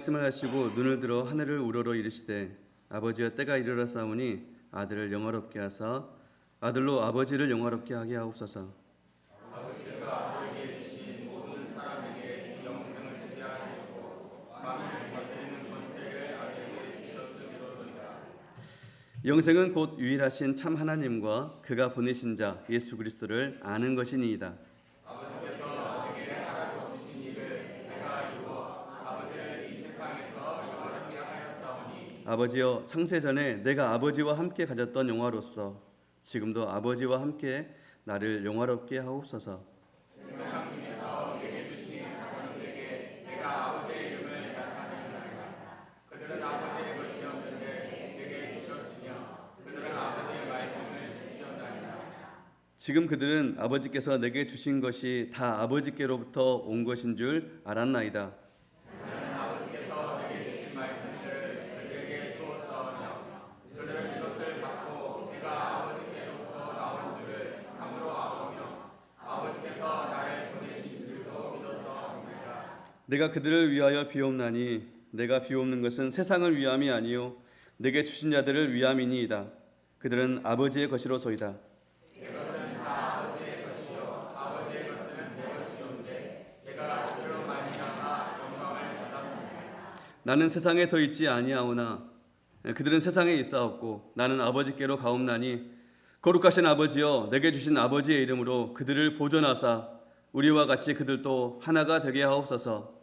말씀을 하시고 눈을 들어 하늘을 우러러 이르시되 아버지여 때가 이르렀사오니 아들을 영화롭게 하사 아들로 아버지를 영화롭게 하게 하옵소서. 아버지께서 아들에게 주신 모든 사람에게 영생을 주게 하시고 만민을 다스리는 권세를 아들에게 주셨으리로소이다. 영생은 곧 유일하신 참 하나님과 그가 보내신 자 예수 그리스도를 아는 것이니이다. 아버지여 창세 전에 내가 아버지와 함께 가졌던 영화로서 지금도 아버지와 함께 나를 영화롭게 하옵소서. 하나님께서 내게 주신 사람들에게 내가 아버지의 이름을 나타내노라. 그들은 아버지의 것이었는데 내게 주셨으며 그들은 아버지의 말씀을 지키었나이다. 지금 그들은 아버지께서 내게 주신 것이 다 아버지께로부터 온 것인 줄 알았나이다. 내가 그들을 위하여 비옵나니 내가 비옵는 것은 세상을 위함이 아니요 내게 주신 자들을 위함이니이다. 그들은 아버지의 것이로소이다. 내 것은 다 아버지의 것이요 아버지의 것은 내 것이온데 내가 그들로 말미암아 영광을 받았습니다. 나는 세상에 더 있지 아니하오나 그들은 세상에 있사옵고 나는 아버지께로 가옵나니 거룩하신 아버지여 내게 주신 아버지의 이름으로 그들을 보존하사 우리와 같이 그들도 하나가 되게 하옵소서.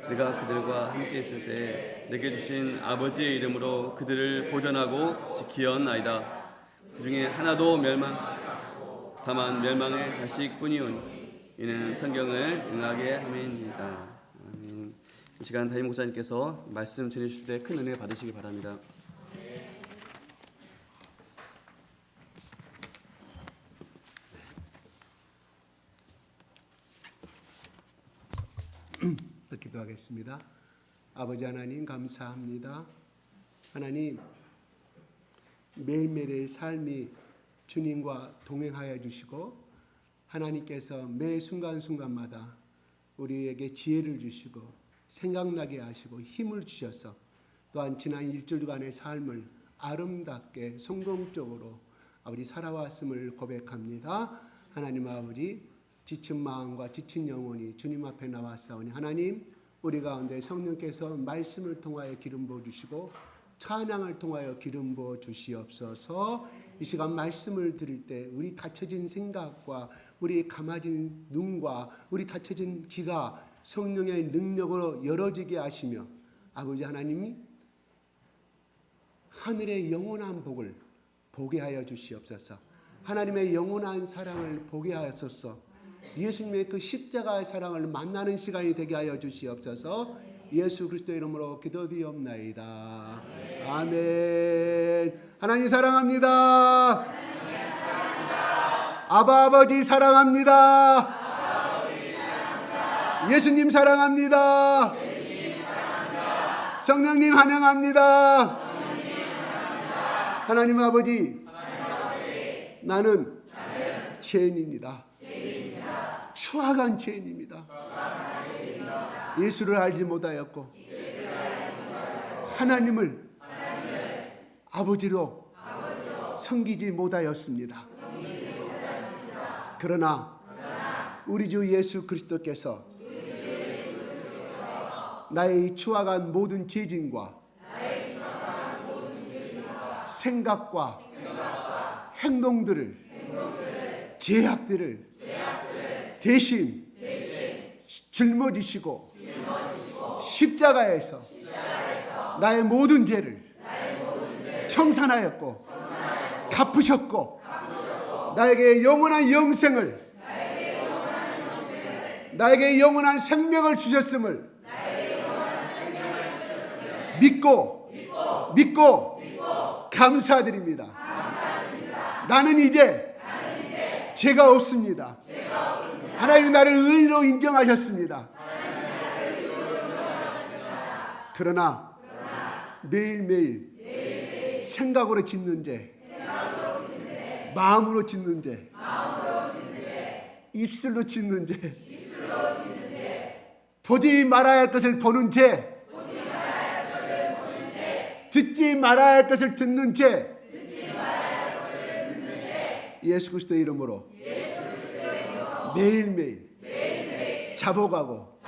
내가 그들과 함께 있을 때 내게 주신 아버지의 이름으로 그들을 보존하고 지키었나이다. 그 중에 하나도 멸망하지 않고 다만 멸망의 자식뿐이오니 이는 성경을 응하게 함이니이다. 아멘. 이 시간 담임 목사님께서 말씀 전해주실 때 큰 은혜 받으시기 바랍니다. 기도하겠습니다. 아버지 하나님 감사합니다. 하나님 매일매일의 삶이 주님과 동행하여 주시고 하나님께서 매 순간순간마다 우리에게 지혜를 주시고 생각나게 하시고 힘을 주셔서 또한 지난 일주일간의 삶을 아름답게 성공적으로 아버지 살아왔음을 고백합니다. 하나님 아버지 지친 마음과 지친 영혼이 주님 앞에 나왔사오니 하나님 우리 가운데 성령께서 말씀을 통하여 기름 부어 주시고 찬양을 통하여 기름 부어 주시옵소서. 이 시간 말씀을 들을 때 우리 닫혀진 생각과 우리 감아진 눈과 우리 닫혀진 귀가 성령의 능력으로 열어지게 하시며 아버지 하나님이 하늘의 영원한 복을 보게 하여 주시옵소서. 하나님의 영원한 사랑을 보게 하소서. 예수님의 그 십자가의 사랑을 만나는 시간이 되게 하여 주시옵소서. 예수 그리스도 이름으로 기도드리옵나이다. 아멘. 하나님 사랑합니다. 아바 아버지 사랑합니다. 예수님 사랑합니다. 성령님 환영합니다. 하나님 아버지 나는 죄인입니다. 추악한 죄인입니다. 예수를 알지 못하였고 하나님을 아버지로 섬기지 못하였습니다. 그러나 우리 주 예수 그리스도께서 나의 추악한 모든 죄짐과 생각과 행동들을 죄악들을 대신 짊어지시고 십자가에서 나의 모든 죄를 청산하였고 갚으셨고 나에게 영원한 영생을 나에게 영원한 생명을 주셨음을 믿고 감사드립니다. 나는 이제 죄가 없습니다. 하나님 나를 의인으로 인정하셨습니다. 그러나 매일매일 생각으로 짓는 죄, 마음으로 짓는 죄, 입술로 짓는 죄, 보지 말아야 할 것을 보는 죄, 듣지 말아야 할 것을 듣는 죄. 예수 그리스도의 이름으로 매일매일 자복하고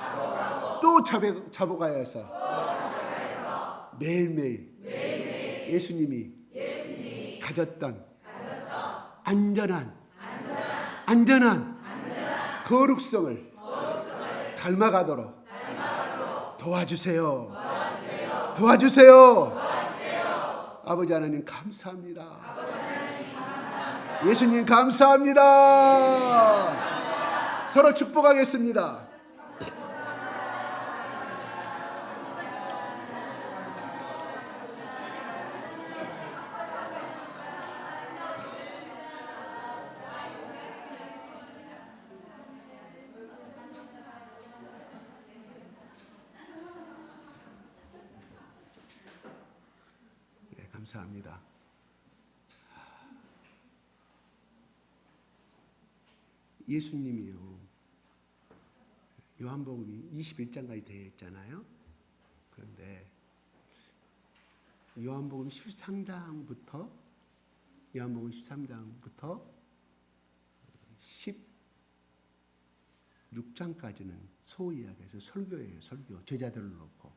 또 자복하여서 매일매일 예수님이 가졌던 안전한 거룩성을 닮아가도록 도와주세요. 아버지 하나님 감사합니다. 예수님 감사합니다. 서로 축복하겠습니다. 네, 감사합니다. 예수님이요, 요한복음이 21장까지 되어 있잖아요. 그런데 요한복음 13장부터 16장까지는 소이야기에서 설교예요. 설교. 제자들을 놓고.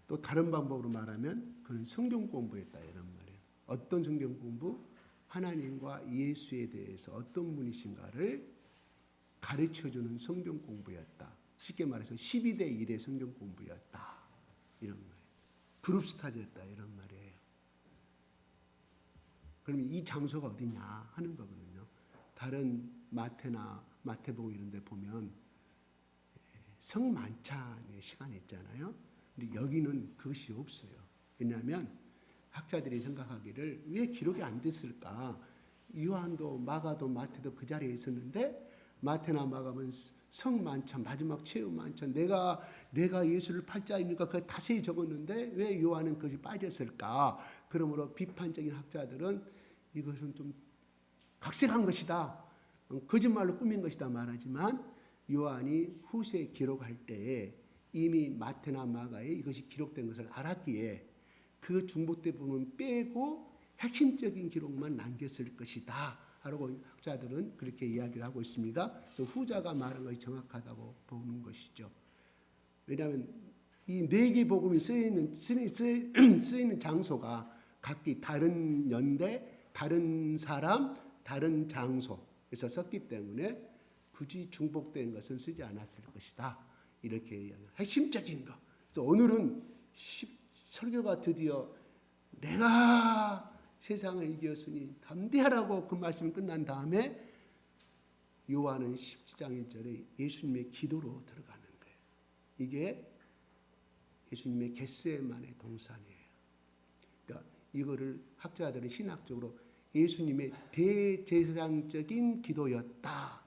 또 다른 방법으로 말하면 그는 성경 공부했다 이런 말이에요. 어떤 성경 공부? 하나님과 예수에 대해서 어떤 분이신가를 가르쳐주는 성경 공부였다. 쉽게 말해서 12대 1의 성경 공부였다. 이런 말이에요. 그룹 스타디였다. 이런 말이에요. 그러면 이 장소가 어디냐 하는 거거든요. 다른 마태나 마태복음 이런 데 보면 성만찬의 시간이 있잖아요. 근데 여기는 그것이 없어요. 왜냐하면 학자들이 생각하기를 왜 기록이 안 됐을까? 요한도 마가도 마태도 그 자리에 있었는데 마태나 마가는 성만찬 마지막 체험만찬 내가 예수를 팔자입니까? 그걸 자세히 적었는데 왜 요한은 그것이 빠졌을까? 그러므로 비판적인 학자들은 이것은 좀 각색한 것이다. 거짓말로 꾸민 것이다 말하지만 요한이 후세 기록할 때에 이미 마태나 마가에 이것이 기록된 것을 알았기에 그 중보대 부분 빼고 핵심적인 기록만 남겼을 것이다. 라고 학자들은 그렇게 이야기를 하고 있습니다. 그래서 후자가 말한 것이 정확하다고 보는 것이죠. 왜냐하면 이 네 개 복음이 쓰이는 장소가 각기 다른 연대, 다른 사람, 다른 장소에서 썼기 때문에 굳이 중복된 것은 쓰지 않았을 것이다. 이렇게 이야기해요. 핵심적인 것. 그래서 오늘은 설교가 드디어 내가 세상을 이겼으니 담대하라고 그 말씀이 끝난 다음에 요한은 17장 1절에 예수님의 기도로 들어가는 거예요. 이게 예수님의 겟세마네 동산이에요. 그러니까 이거를 학자들은 신학적으로 예수님의 대제사장적인 기도였다.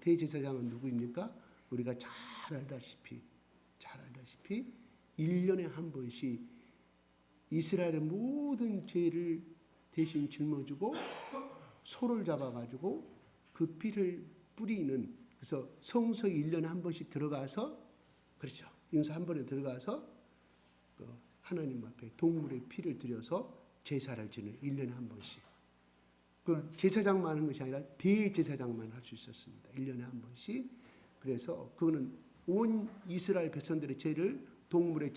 대제사장은 누구입니까? 우리가 잘 알다시피 1년에 한 번씩 이스라엘의 모든 죄를 대신 짊어지고 소를 잡아가지고 그 피를 뿌리는, 그래서 성소에 1년에 한 번씩 들어가서, 그렇죠, 인사 한 번에 들어가서 하나님 앞에 동물의 피를 들여서 제사를 지는 1년에 한 번씩. 그 제사장만 하는 것이 아니라 대제사장만 할 수 있었습니다. 1년에 한 번씩. 그래서 그거는 온 이스라엘 백성들의 죄를, 동물의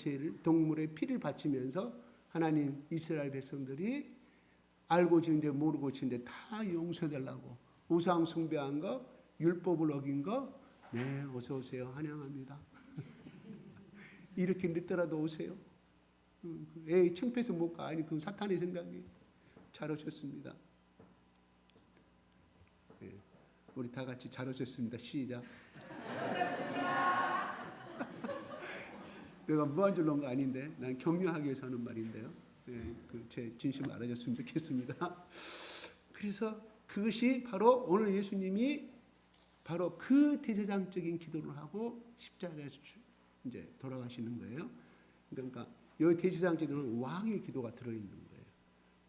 피를 바치면서 하나님 이스라엘 백성들이 알고 지은데 모르고 지은데 다 용서해달라고, 우상 숭배한 거, 율법을 어긴 거, 네 어서 오세요, 환영합니다. 이렇게 늦더라도 오세요. 에이 창피해서 못 가. 아니 그건 사탄의 생각이. 잘 오셨습니다. 네, 우리 다 같이 잘 오셨습니다. 시작. 내가 무한 줄 놓은 거 아닌데 난 격려하기 위해서 하는 말인데요. 네, 제 진심 알아줬으면 좋겠습니다. 그래서 그것이 바로 오늘 예수님이 바로 그 대제사장적인 기도를 하고 십자가에서 이제 돌아가시는 거예요. 그러니까 이 대제사장 기도는 왕의 기도가 들어있는 거예요.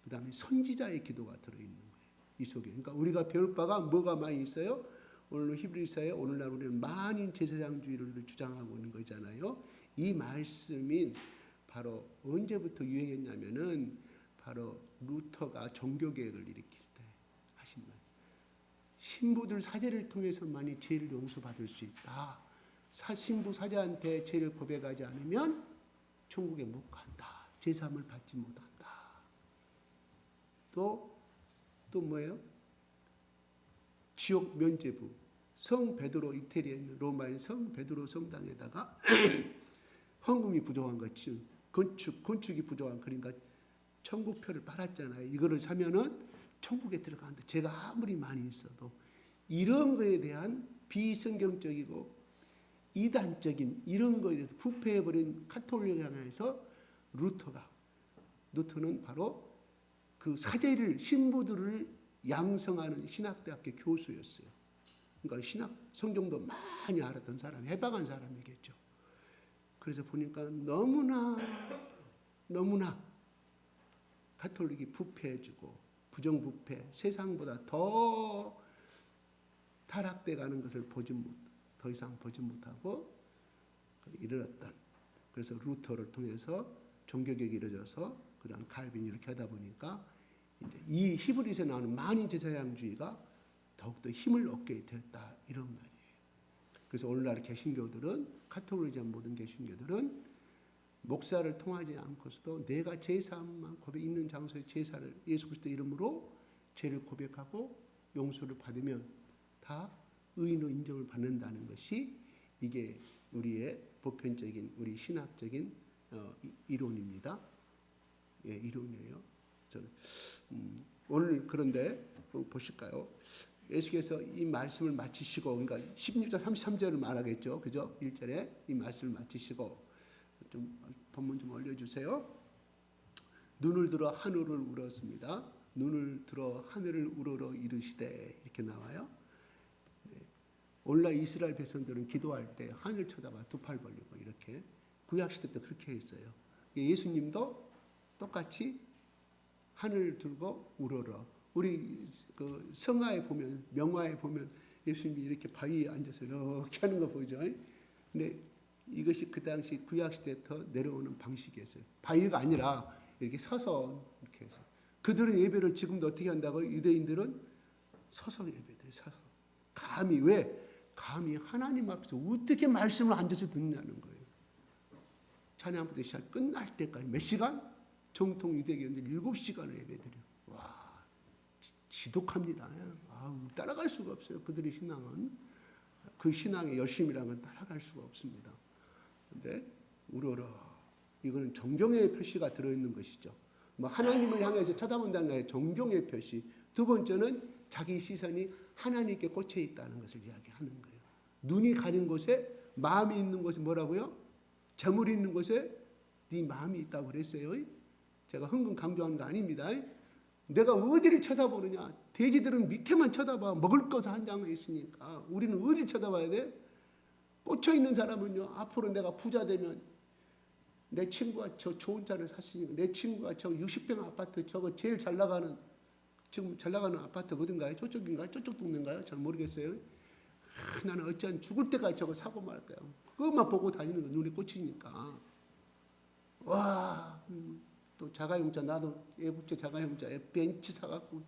그 다음에 선지자의 기도가 들어있는 거예요. 이 속에. 그러니까 우리가 배울 바가 뭐가 많이 있어요? 오늘 히브리서에 오늘날 우리는 만인 제사장주의를 주장하고 있는 거잖아요. 이 말씀인 바로 언제부터 유행했냐면은 바로 루터가 종교개혁을 일으킬 때 하신 말. 신부들 사제를 통해서만이 죄를 용서받을 수 있다. 신부 사제한테 죄를 고백하지 않으면 천국에 못 간다. 제사함을 받지 못한다. 또 뭐예요? 지옥 면죄부. 성 베드로, 이태리에 있는 로마의 성 베드로 성당에다가 헌금이 부족한 거지. 건축이 부족한, 그러니까 천국표를 팔았잖아요. 이거를 사면은 천국에 들어간다. 제가 아무리 많이 있어도 이런 거에 대한 비성경적이고 이단적인 이런 거에 대해서 부패해버린 카톨릭을 향해서 루터는 바로 그 사제를, 신부들을 양성하는 신학대학교 교수였어요. 그러니까 성경도 많이 알았던 사람, 해박한 사람이겠죠. 그래서 보니까 너무나 가톨릭이 부패해지고 부정부패, 세상보다 더 타락돼 가는 것을 더 이상 보지 못하고 이르렀던. 그래서 루터를 통해서 종교개혁이 이루어져서 그다음 칼빈이 이렇게 하다 보니까 이제 이 히브리서에 나오는 만인제사장주의가 더욱더 힘을 얻게 되었다, 이런 말이에요. 그래서 오늘날 개신교들은, 카톨릭이란 모든 개신교들은 목사를 통하지 않고서도 내가 제사함만 고백, 있는 장소에 제사를 예수 그리스도 이름으로 죄를 고백하고 용서를 받으면 다 의인으로 인정을 받는다는 것이 이게 우리의 보편적인 우리 신학적인 이론입니다. 예, 이론이에요. 저는 오늘 그런데 보실까요? 예수께서 이 말씀을 마치시고, 그러니까 16장 33절을 말하겠죠. 그죠? 1절에 이 말씀을 마치시고, 좀 본문 좀 올려주세요. 눈을 들어 하늘을 울었습니다. 눈을 들어 하늘을 우러러 이르시되, 이렇게 나와요. 네. 오늘날 이스라엘 백성들은 기도할 때 하늘 쳐다봐 두 팔 벌리고 이렇게, 구약시대 때 그렇게 했어요. 예수님도 똑같이 하늘 들고 우러러. 우리 그 성화에 보면, 명화에 보면 예수님이 이렇게 바위에 앉아서 이렇게 하는 거 보이죠? 근데 이것이 그 당시 구약시대부터 내려오는 방식이었어요. 바위가 아니라 이렇게 서서 이렇게 해서. 그들은 예배를 지금도 어떻게 한다고요? 유대인들은 서서 예배돼요. 서서. 감히, 왜? 감히 하나님 앞에서 어떻게 말씀을 앉아서 듣냐는 거예요. 찬양부터 시작 끝날 때까지 몇 시간? 정통 유대교인들 7시간을 예배드려. 와, 지독합니다. 따라갈 수가 없어요. 그들의 신앙은. 그 신앙의 열심이라면 따라갈 수가 없습니다. 근데 우러러, 이거는 정경의 표시가 들어있는 것이죠. 뭐 하나님을 향해서 쳐다본다는 게 정경의 표시. 두 번째는 자기 시선이 하나님께 꽂혀 있다는 것을 이야기하는 거예요. 눈이 가는 곳에 마음이 있는 곳에 뭐라고요? 재물이 있는 곳에 네 마음이 있다고 그랬어요. 제가 흥분 강조하는 거 아닙니다. 내가 어디를 쳐다보느냐? 돼지들은 밑에만 쳐다봐. 먹을 것을 한 장에 있으니까. 우리는 어디를 쳐다봐야 돼? 꽂혀 있는 사람은요, 앞으로 내가 부자 되면 내 친구가 저 좋은 차를 샀으니까, 내 친구가 저 60평 아파트, 저거 제일 잘 나가는, 지금 잘 나가는 아파트 어딘가요? 저쪽인가요? 저쪽 동네인가요? 잘 모르겠어요. 나는 어찌한 죽을 때까지 저거 사고 말 거야. 그것만 보고 다니는 거, 눈에 꽂히니까. 와, 또 자가용차, 나도 애국자 자가용차 벤츠 사갖고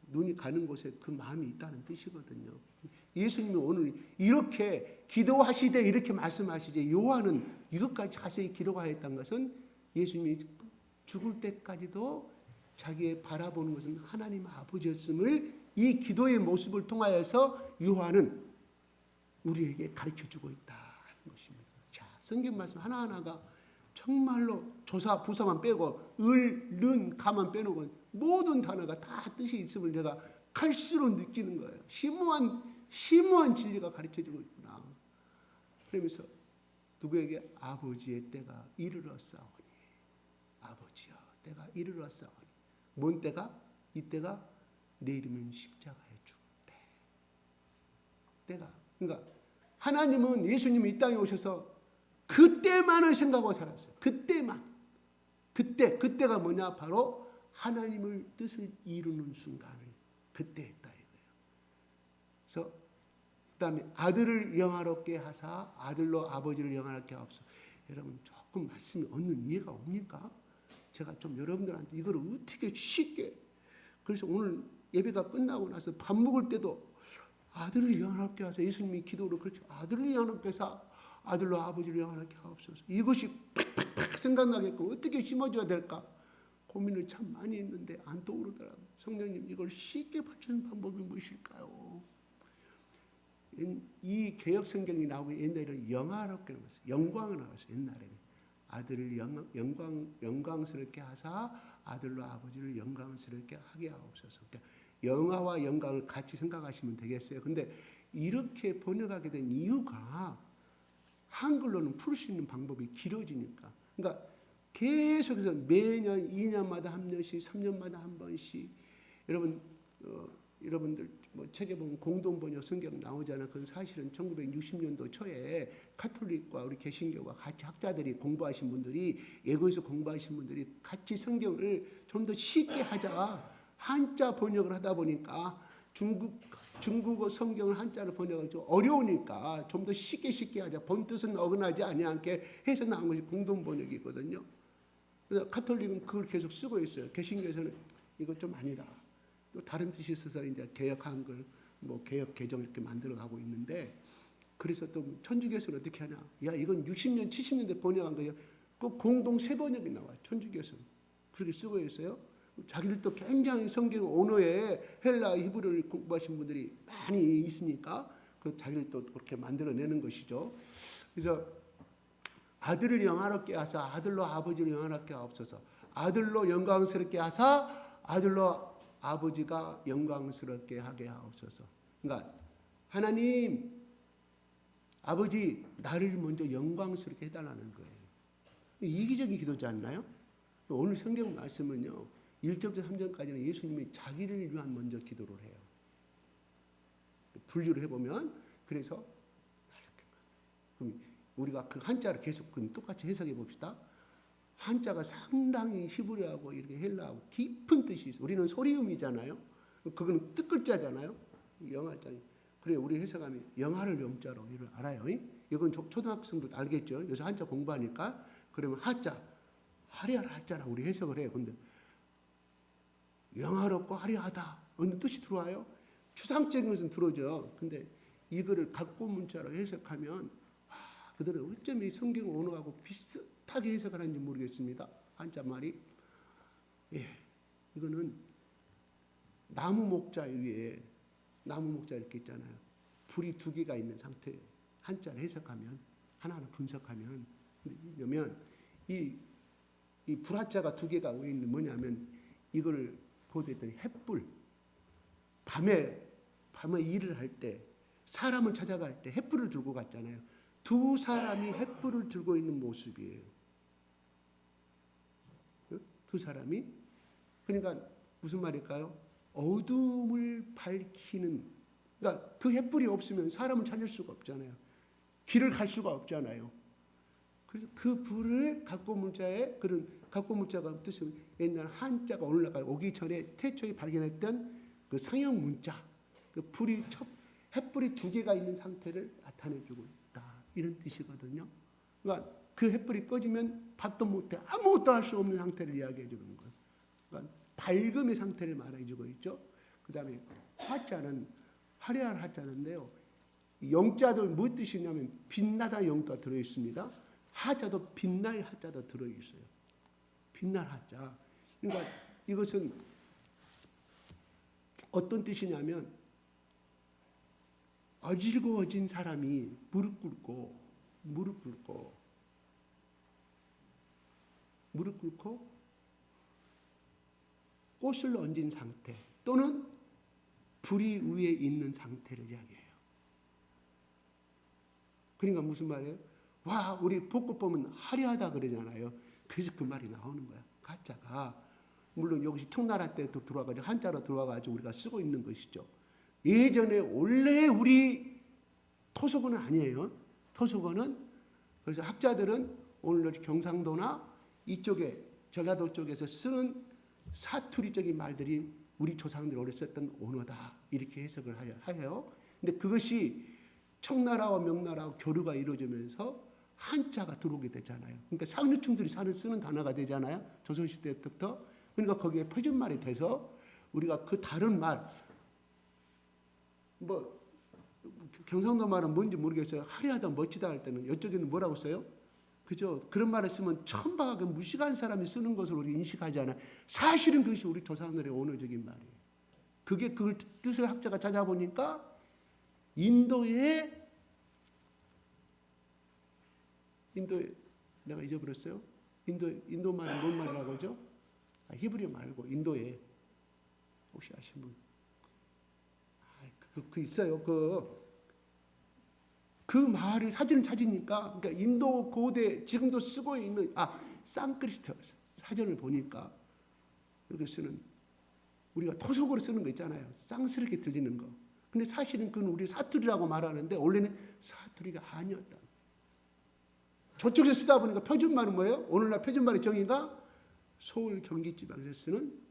눈이 가는 곳에 그 마음이 있다는 뜻이거든요. 예수님이 오늘 이렇게 기도하시되 이렇게 말씀하시되, 요한은 이것까지 자세히 기록하였다는 것은 예수님이 죽을 때까지도 자기의 바라보는 것은 하나님 아버지였음을 이 기도의 모습을 통하여서 요한은 우리에게 가르쳐주고 있다는 것입니다. 자, 성경 말씀 하나하나가 정말로 조사, 부사만 빼고 을, 른, 가만 빼놓고 모든 단어가 다 뜻이 있음을 내가 갈수록 느끼는 거예요. 심오한 진리가 가르쳐주고 있구나. 그러면서 누구에게? 아버지의 때가 이르렀사오니. 아버지여, 때가 이르렀사오니. 뭔 때가? 이 때가 내 이름은 십자가에 죽을 때. 때가. 그러니까 하나님은, 예수님이 이 땅에 오셔서 그때만을 생각하고 살았어요. 그때만. 그때가 뭐냐? 바로 하나님을 뜻을 이루는 순간을 그때 했다 이거예요. 그래서 그다음에 아들을 영화롭게 하사 아들로 아버지를 영화롭게 하옵소서. 여러분, 조금 조금 말씀이 얻는 이해가 옵니까? 제가 좀 여러분들한테 이걸 어떻게 쉽게, 그래서 오늘 예배가 끝나고 나서 밥 먹을 때도 아들을 영원하게 하사, 예수님이 기도로 그렇죠. 아들을 영원하게 하사, 아들로 아버지를 영원하게 하옵소서. 이것이 팍팍팍 생각나게끔 어떻게 심어줘야 될까 고민을 참 많이 했는데 안 떠오르더라고요. 성령님, 이걸 쉽게 바치는 방법이 무엇일까요? 이 개혁 성경이 나오고 옛날에는 영화롭게 나왔어요. 영광을 나왔어요. 옛날에는 아들을 영광스럽게 하사 아들로 아버지를 영광스럽게 하게 하옵소서. 그러니까 영화와 영광을 같이 생각하시면 되겠어요. 근데 이렇게 번역하게 된 이유가 한글로는 풀 수 있는 방법이 길어지니까. 그러니까 계속해서 매년 2년마다 한 번씩, 3년마다 한 번씩 여러분들 뭐 책에 보면 공동 번역 성경 나오잖아. 그건 사실은 1960년도 초에 카톨릭과 우리 개신교와 같이 학자들이 공부하신 분들이, 예고에서 공부하신 분들이 같이 성경을 좀 더 쉽게 하자, 한자 번역을 하다 보니까 중국어 성경을 한자로 번역하기 좀 어려우니까 좀 더 쉽게 하자. 본뜻은 어긋나지 아니하게 해서 나온 것이 공동 번역이거든요. 그래서 카톨릭은 그걸 계속 쓰고 있어요. 개신교에서는 이거 좀 아니다. 또 다른 뜻이 있어서 이제 개혁 한글, 뭐 개혁 개정 이렇게 만들어 가고 있는데, 그래서 또 천주교에서는 어떻게 하냐? 야, 이건 60년, 70년대 번역한 거예요. 그 공동 세 번역이 나와요. 천주교에서는 그렇게 쓰고 있어요. 자기들도 굉장히 성경 언어에 헬라, 히브리를 공부하신 분들이 많이 있으니까 그 자기들도 그렇게 만들어내는 것이죠. 그래서 아들을 영화롭게 하사 아들로 아버지를 영화롭게 하옵소서. 아들로 영광스럽게 하사 아들로 아버지가 영광스럽게 하게 하옵소서. 그러니까 하나님 아버지, 나를 먼저 영광스럽게 해달라는 거예요. 이기적인 기도지 않나요? 오늘 성경 말씀은요, 1절부터 3절까지는 예수님이 자기를 위한 먼저 기도를 해요. 분류를 해보면, 그래서 그럼 우리가 그 한자를 계속 똑같이 해석해 봅시다. 한자가 상당히 히브리하고 이렇게 헬라하고 깊은 뜻이 있어요. 우리는 소리음이잖아요. 그건 뜻글자잖아요. 영화자. 그래, 우리 해석하면 영화를 영자로 이걸 알아요. 이건 초등학생도 알겠죠. 요새 한자 공부하니까. 그러면 하자, 화려한 하자라고 우리 해석을 해요. 근데 영화롭고 화려하다 어느 뜻이 들어와요? 추상적인 것은 들어오죠. 근데 이거를 각고 문자로 해석하면 그들은 어쩜 이 성경 언어하고 비슷하게 해석을 하는지 모르겠습니다. 한자 말이. 예, 이거는 나무 목자 위에, 나무 목자 이렇게 있잖아요. 불이 두 개가 있는 상태, 한자를 해석하면, 하나하나 분석하면, 그러면 이 불화자가 두 개가 왜 있는 뭐냐면, 이걸 보도했더니 햇불, 밤에 일을 할 때, 사람을 찾아갈 때 햇불을 들고 갔잖아요. 두 사람이 햇불을 들고 있는 모습이에요. 두 사람이. 그러니까 무슨 말일까요? 어둠을 밝히는, 그러니까 그 햇불이 없으면 사람을 찾을 수가 없잖아요. 길을 갈 수가 없잖아요. 그래서 그 불을 각고 문자에, 그런 각고 문자가 뜻은 옛날 한자가 오기 전에 태초에 발견했던 그 상형 문자, 그 불이 햇불이 두 개가 있는 상태를 나타내주고 있다, 이런 뜻이거든요. 그러니까 그 햇불이 꺼지면 밥도 못해, 아무것도 할 수 없는 상태를 이야기해 주는 거예요. 그러니까 밝음의 상태를 말해 주고 있죠. 그 다음에 화자는 화려한 화자인데요. 영자도 무슨 뜻이냐면 빛나다 영자가 들어있습니다. 하자도 빛날 하자도 들어있어요. 빛날 하자. 그러니까 이것은 어떤 뜻이냐면, 어질거워진 사람이 무릎 꿇고 꽃을 얹은 상태, 또는 불이 위에 있는 상태를 이야기해요. 그러니까 무슨 말이에요? 와, 우리 벚꽃 보면 화려하다 그러잖아요. 그래서 그 말이 나오는 거야. 가짜가. 물론 여기서 청나라 때도 들어와가지고 한자로 들어와가지고 우리가 쓰고 있는 것이죠. 예전에 원래 우리 토속어는 아니에요. 토속어는, 그래서 학자들은 오늘 경상도나 이쪽에 전라도 쪽에서 쓰는 사투리적인 말들이 우리 조상들이 오래 썼던 언어다, 이렇게 해석을 하여. 근데 그것이 청나라와 명나라와 교류가 이루어지면서 한자가 들어오게 되잖아요. 그러니까 상류층들이 쓰는 단어가 되잖아요. 조선시대 때부터. 그러니까 거기에 표준말이 돼서 우리가 그 다른 말, 뭐 경상도 말은 뭔지 모르겠어요. 화려하다, 멋지다 할 때는 이쪽에는 뭐라고 써요? 그죠? 그런 말을 쓰면 천박하게 무식한 사람이 쓰는 것으로 우리 인식하잖아요. 사실은 그것이 우리 조상들의 언어적인 말이에요. 그게 그 뜻을 학자가 찾아보니까 인도에 내가 잊어버렸어요. 인도 말은 뭔 말이라고 하죠? 히브리어 말고 인도에 혹시 아시는 분? 그 있어요. 그 말을 사진을 찾으니까 그러니까 인도 고대 지금도 쓰고 있는 산크리스트 사전을 보니까 여기 쓰는 우리가 토속어로 쓰는 거 있잖아요. 쌍스럽게 들리는 거. 근데 사실은 그건 우리 사투리라고 말하는데 원래는 사투리가 아니었다. 저쪽에서 쓰다 보니까 표준말은 뭐예요? 오늘날 표준말의 정의가 서울 경기 지방에서 쓰는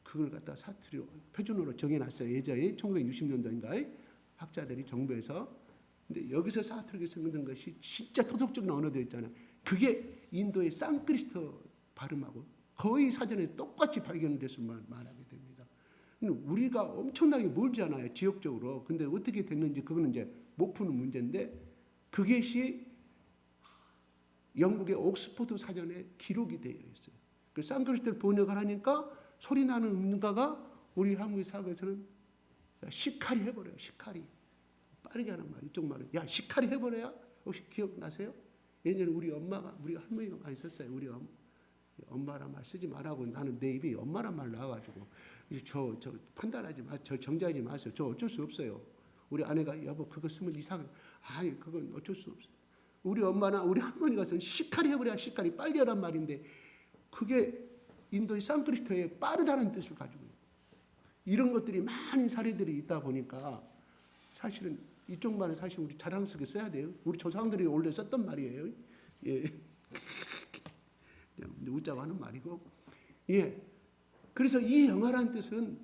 그걸 갖다 사투리로 표준어로 정해놨어요. 예전에 1960년도인가 학자들이 정부에서. 근데 여기서 사투리가 쓰는 것이 진짜 토속적인 언어들 있잖아요. 그게 인도의 산크리스트 발음하고 거의 사전에 똑같이 발견돼서 말하게 됩니다. 우리가 엄청나게 멀잖아요. 지역적으로. 근데 어떻게 됐는지 그거는 이제 못 푸는 문제인데 그것이 영국의 옥스퍼드 사전에 기록이 되어 있어요. 그 산크리스트를 번역을 하니까 소리 나는 음가가 우리 한국의 사고에서는 시카리 해버려요. 시카리. 빠르게 하는 말, 이쪽 말은 야 시카리 해버려야. 혹시 기억나세요? 예전에 우리 엄마가 우리 할머니가 많이 썼어요. 우리 엄마란 말 쓰지 말라고. 나는 내 입이 엄마란 말 나와가지고 저 판단하지 마, 저 정지하지 마세요. 저 어쩔 수 없어요. 우리 아내가 여보 그거 쓰면 이상해. 아니 그건 어쩔 수 없어요. 우리 엄마나 우리 할머니가 쓴 시카리 해버려야 시카리 빨리 하란 말인데 그게 인도의 산크리스트의 빠르다는 뜻을 가지고 있어요. 이런 것들이 많은 사례들이 있다 보니까 사실은 이쪽 말은 사실 우리 자랑스럽게 써야 돼요. 우리 조상들이 원래 썼던 말이에요. 예. 그냥 웃자고 하는 말이고. 예. 그래서 이 영화라는 뜻은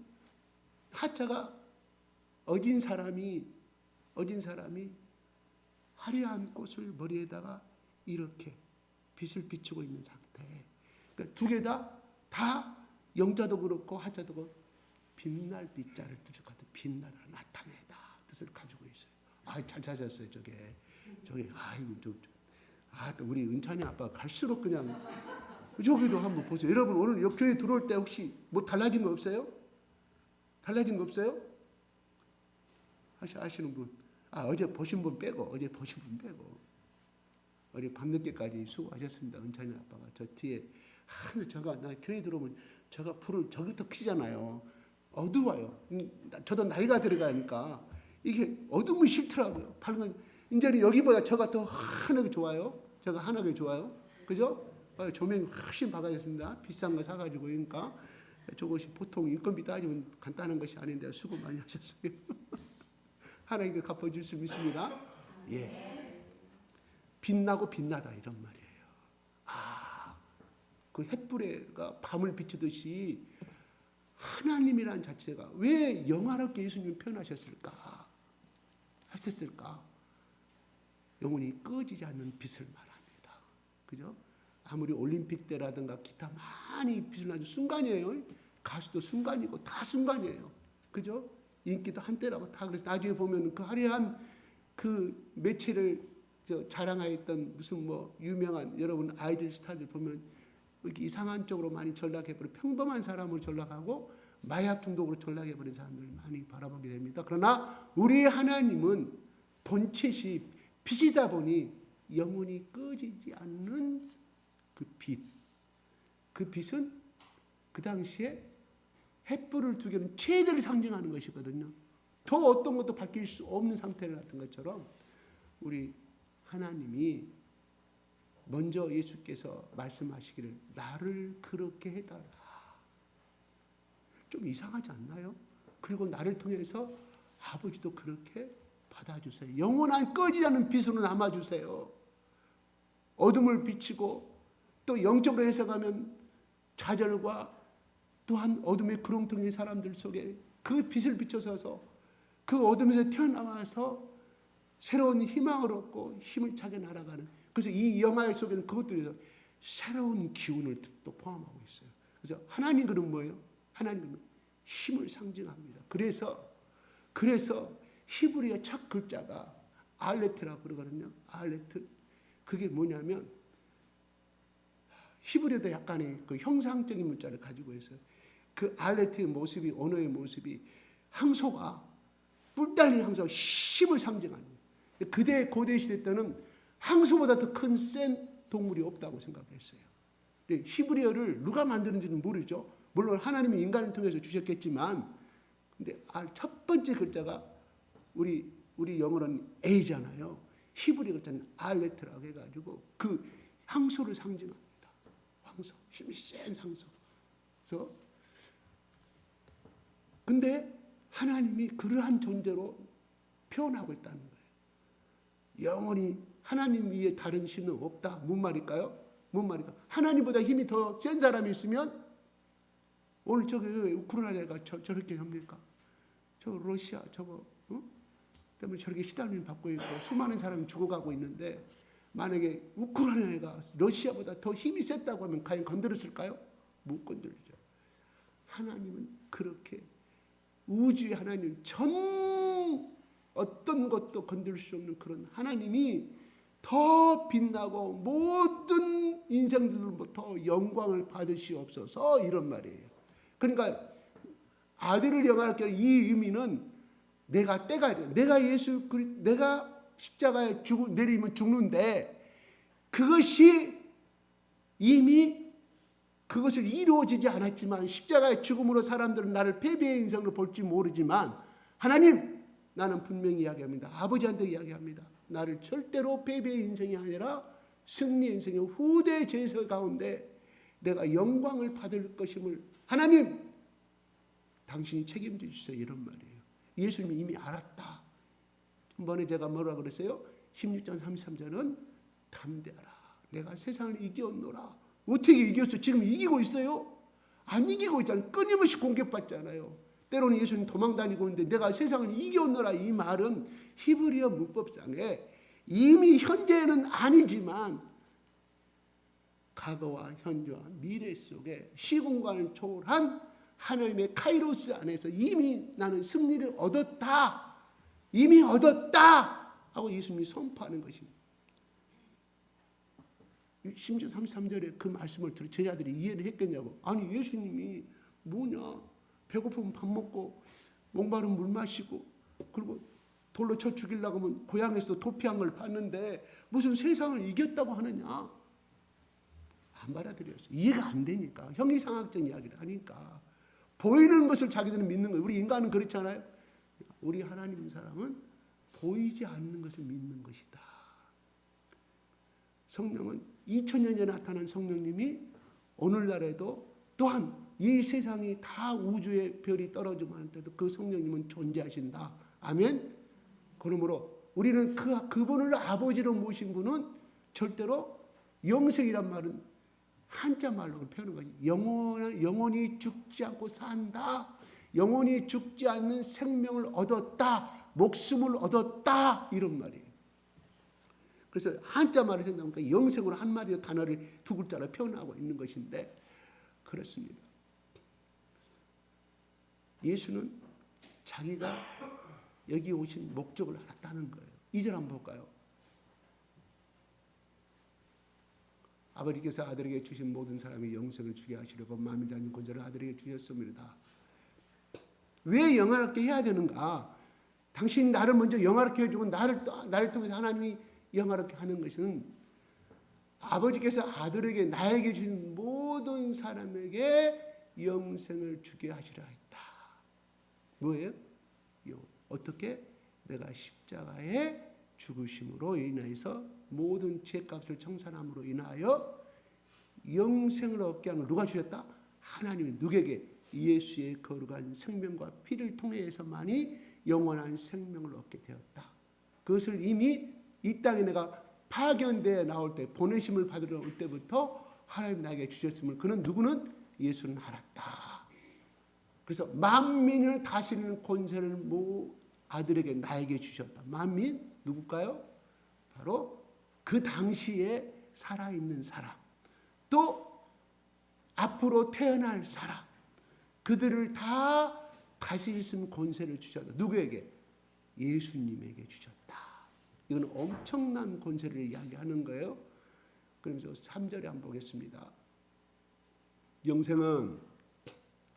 하자가 어진 사람이 화려한 꽃을 머리에다가 이렇게 빛을 비추고 있는 상태. 그러니까 두 개 다 영자도 그렇고 하자도 그렇고 빛날 빛자를 뜻을 가지고 빛나라 나타내다 뜻을 가지고 있어요. 잘 찾았어요. 저게 아이고 우리 은찬이 아빠 갈수록 그냥 저기도 한번 보세요. 여러분 오늘 여 교회 들어올 때 혹시 뭐 달라진 거 없어요? 달라진 거 없어요? 아시는 분? 어제 보신 분 빼고 어제 밤늦게까지 수고하셨습니다. 은찬이 아빠가 저 뒤에 나 교회 들어오면 제가 불을 저기부터 켜잖아요. 어두워요. 저도 나이가 들어가니까 이게 어두움이 싫더라고요. 밝은 이제는 여기보다 저가 더 환하게 좋아요. 제가 환하게 좋아요. 그죠? 조명이 훨씬 밝아졌습니다. 비싼 거 사가지고 그러니까 저것이 보통 인건비 따지면 간단한 것이 아닌데 수고 많이 하셨어요. 하나님께 갚아줄 수 있습니다. 예. 빛나고 빛나다 이런 말이에요. 그 햇불에가 밤을 비추듯이 하나님이라는 자체가 왜 영화롭게 예수님을 표현하셨을까? 하셨을까? 영원히 꺼지지 않는 빛을 말합니다. 그죠? 아무리 올림픽 때라든가 기타 많이 빛을 나는 순간이에요. 가수도 순간이고 다 순간이에요. 그죠? 인기도 한때라고 다 그래서 나중에 보면 그 화려한 그 매체를 자랑하였던 무슨 뭐 유명한 여러분 아이들 스타들 보면 이렇게 이상한 쪽으로 많이 전락해버려 평범한 사람으로 전락하고 마약 중독으로 전락해버린 사람들 많이 바라보게 됩니다. 그러나 우리 하나님은 본체시 빛이다 보니 영원히 꺼지지 않는 그 빛. 그 빛은 그 당시에 햇불을 두 개는 최대를 상징하는 것이거든요. 더 어떤 것도 밝힐 수 없는 상태를 같은 것처럼 우리 하나님이 먼저 예수께서 말씀하시기를 나를 그렇게 해달라. 좀 이상하지 않나요? 그리고 나를 통해서 아버지도 그렇게 받아주세요. 영원한 꺼지지 않는 빛으로 남아주세요. 어둠을 비치고 또 영적으로 해석하면 좌절과 또한 어둠의 구렁텅이 사람들 속에 그 빛을 비춰서서 그 어둠에서 튀어나와서 새로운 희망을 얻고 힘을 차게 날아가는 그래서 이 영화 속에는 그것들이 새로운 기운을 또 포함하고 있어요. 그래서 하나님 그는 뭐예요? 하나님 그는 힘을 상징합니다. 그래서 히브리어 첫 글자가 알레트라고 그러거든요. 알레트. 그게 뭐냐면 히브리어도 약간의 그 형상적인 문자를 가지고 있어요. 그 알레트의 모습이, 언어의 모습이 항소가, 뿔 달린 항소가 힘을 상징합니다. 그대 고대 시대 때는 항소보다 더 큰 센 동물이 없다고 생각했어요. 근데 히브리어를 누가 만드는지는 모르죠. 물론 하나님이 인간을 통해서 주셨겠지만, 근데 첫 번째 글자가 우리 영어로는 A잖아요. 히브리 글자는 알레트라고 해가지고 그 항소를 상징합니다. 항소, 힘이 센 항소. 그래서 근데 하나님이 그러한 존재로 표현하고 있다는 거예요. 영원히 하나님 위에 다른 신은 없다. 뭔 말일까요? 뭔 말일까? 하나님보다 힘이 더 센 사람이 있으면 오늘 저기 우크라이나가 저렇게 합니까? 저 러시아 저거 때문에 저렇게 시달림을 받고 있고 수많은 사람이 죽어가고 있는데 만약에 우크라이나가 러시아보다 더 힘이 셌다고 하면 과연 건드렸을까요? 못 건드리죠. 하나님은 그렇게 우주의 하나님, 전 어떤 것도 건들 수 없는 그런 하나님이 더 빛나고 모든 인생들로부터 영광을 받으시옵소서, 이런 말이에요. 그러니까 아들을 영화롭게 하는 이 의미는 내가 내가 십자가에 내리면 죽는데 그것이 이미 그것을 이루어지지 않았지만 십자가의 죽음으로 사람들은 나를 패배의 인생으로 볼지 모르지만 하나님, 나는 분명히 이야기합니다. 아버지한테 이야기합니다. 나를 절대로 패배의 인생이 아니라 승리의 인생의 후대 제서 가운데 내가 영광을 받을 것임을 하나님, 당신이 책임져 주세요, 이런 말이에요. 예수님이 이미 알았다. 전번에 제가 뭐라 그랬어요? 16장 33절은 담대하라. 내가 세상을 이겼노라. 어떻게 이겼어? 지금 이기고 있어요? 안 이기고 있잖아요. 끊임없이 공격받잖아요. 때로는 예수님 도망 다니고 있는데 내가 세상을 이겼노라, 이 말은 히브리어 문법상에 이미 현재는 아니지만 과거와 현재와 미래 속에 시공간을 초월한 하나님의 카이로스 안에서 이미 나는 승리를 얻었다. 이미 얻었다 하고 예수님이 선포하는 것입니다. 심지어 33절에 그 말씀을 들어 제자들이 이해를 했겠냐고. 아니 예수님이 뭐냐, 배고프면 밥 먹고 목마르면 물 마시고 그리고 돌로 쳐 죽이려고 하면 고향에서도 도피한 걸 봤는데 무슨 세상을 이겼다고 하느냐. 안 받아들였어요. 이해가 안 되니까. 형이상학적 이야기를 하니까. 보이는 것을 자기들은 믿는 거예요. 우리 인간은 그렇잖아요. 우리 하나님 사람은 보이지 않는 것을 믿는 것이다. 성령은 2000년 전에 나타난 성령님이 오늘날에도 또한 이 세상이 다 우주의 별이 떨어지고 할 때도 그 성령님은 존재하신다. 아멘. 그러므로 우리는 그분을 아버지로 모신 분은 절대로 영생이란 말은 한자 말로 표현한 거예요. 영원히 죽지 않고 산다. 영원히 죽지 않는 생명을 얻었다. 목숨을 얻었다. 이런 말이에요. 그래서 한자 말을 생각하니까 영생으로 한 마디의 단어를 두 글자로 표현하고 있는 것인데 그렇습니다. 예수는 자기가 여기 오신 목적을 알았다는 거예요. 2절 한번 볼까요? 아버지께서 아들에게 주신 모든 사람이 영생을 주게 하시려고 만민이 아닌 권세를 아들에게 주셨습니다. 왜 영화롭게 해야 되는가? 당신이 나를 먼저 영화롭게 해주고 나를 통해서 하나님이 영화롭게 하는 것은 아버지께서 아들에게 나에게 주신 모든 사람에게 영생을 주게 하시려 했다. 뭐예요? 어떻게? 내가 십자가에 죽으심으로 인해서 모든 죄값을 청산함으로 인하여 영생을 얻게 하는 누가 주셨다? 하나님이 누구에게? 예수의 거룩한 생명과 피를 통해서만이 영원한 생명을 얻게 되었다. 그것을 이미 이 땅에 내가 파견되어 나올 때 보내심을 받으러 올 때부터 하나님 나에게 주셨음을 그는 누구는? 예수는 알았다. 그래서 만민을 다스리는 권세를 아들에게 나에게 주셨다. 만민 누굴까요? 바로 그 당시에 살아있는 사람, 또 앞으로 태어날 사람, 그들을 다 다스릴 수 있는 권세를 주셨다. 누구에게? 예수님에게 주셨다. 이건 엄청난 권세를 이야기하는 거예요. 그러면서 3절에 한번 보겠습니다. 영생은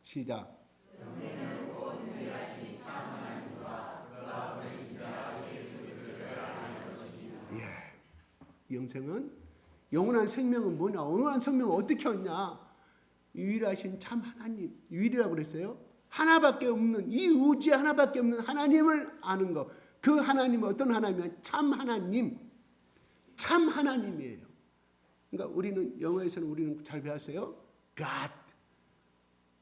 시작. 영생은 곧 유일하신 참 하나님과 그가 보내신 자 예수 그리스도를 아는 것이니라. 예. 영생은, 영원한 생명은 뭐냐? 영원한 생명은 어떻게 얻냐? 유일하신 참 하나님, 유일이라고 그랬어요. 하나밖에 없는, 이 우주에 하나밖에 없는 하나님을 아는 것. 그 하나님은 어떤 하나님이냐? 참 하나님. 참 하나님이에요. 그러니까 우리는 영어에서는 우리는 잘 배웠어요. God.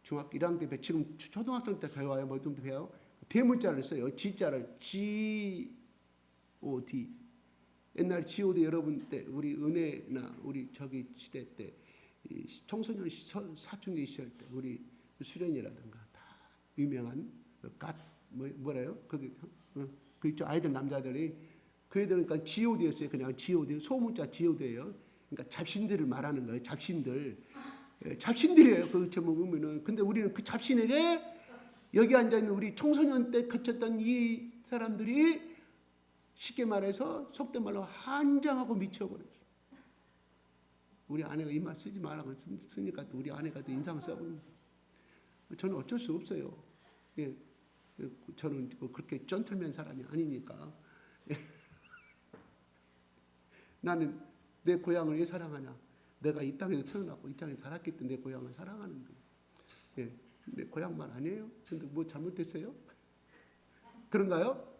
중학교 1학년 때 지금 초등학생 때 배워요. 뭐 좀 배워요. 대문자를 써요. G자를 G-O-D. 옛날 G-O-D 여러분 때 우리 은혜나 우리 저기 시대 때 청소년 사춘기 시절 때 우리 수련이라든가 다 유명한 God 뭐래요? 거기 그 있죠. 아이들 남자들이 그 애들은 그러니까 G-O-D였어요. 그냥 G-O-D 소문자 G-O-D예요. 그러니까 잡신들을 말하는 거예요. 잡신들. 잡신들이에요. 그 제목 보면은. 근데 우리는 그 잡신에게 여기 앉아 있는 우리 청소년 때 거쳤던 이 사람들이 쉽게 말해서 속된 말로 한장하고 미쳐버렸어. 우리 아내가 이 말 쓰지 말라고 쓰니까 또 우리 아내가 또 인상을 써버린. 저는 어쩔 수 없어요. 예, 저는 그렇게 젠틀맨 사람이 아니니까. 나는 내 고향을 왜 사랑하냐? 내가 이 땅에서 태어났고 이 땅에 살았기 때문에 내 고향을 사랑하는 거예요. 예, 내 고향만 아니에요? 근데 뭐 잘못됐어요? 그런가요?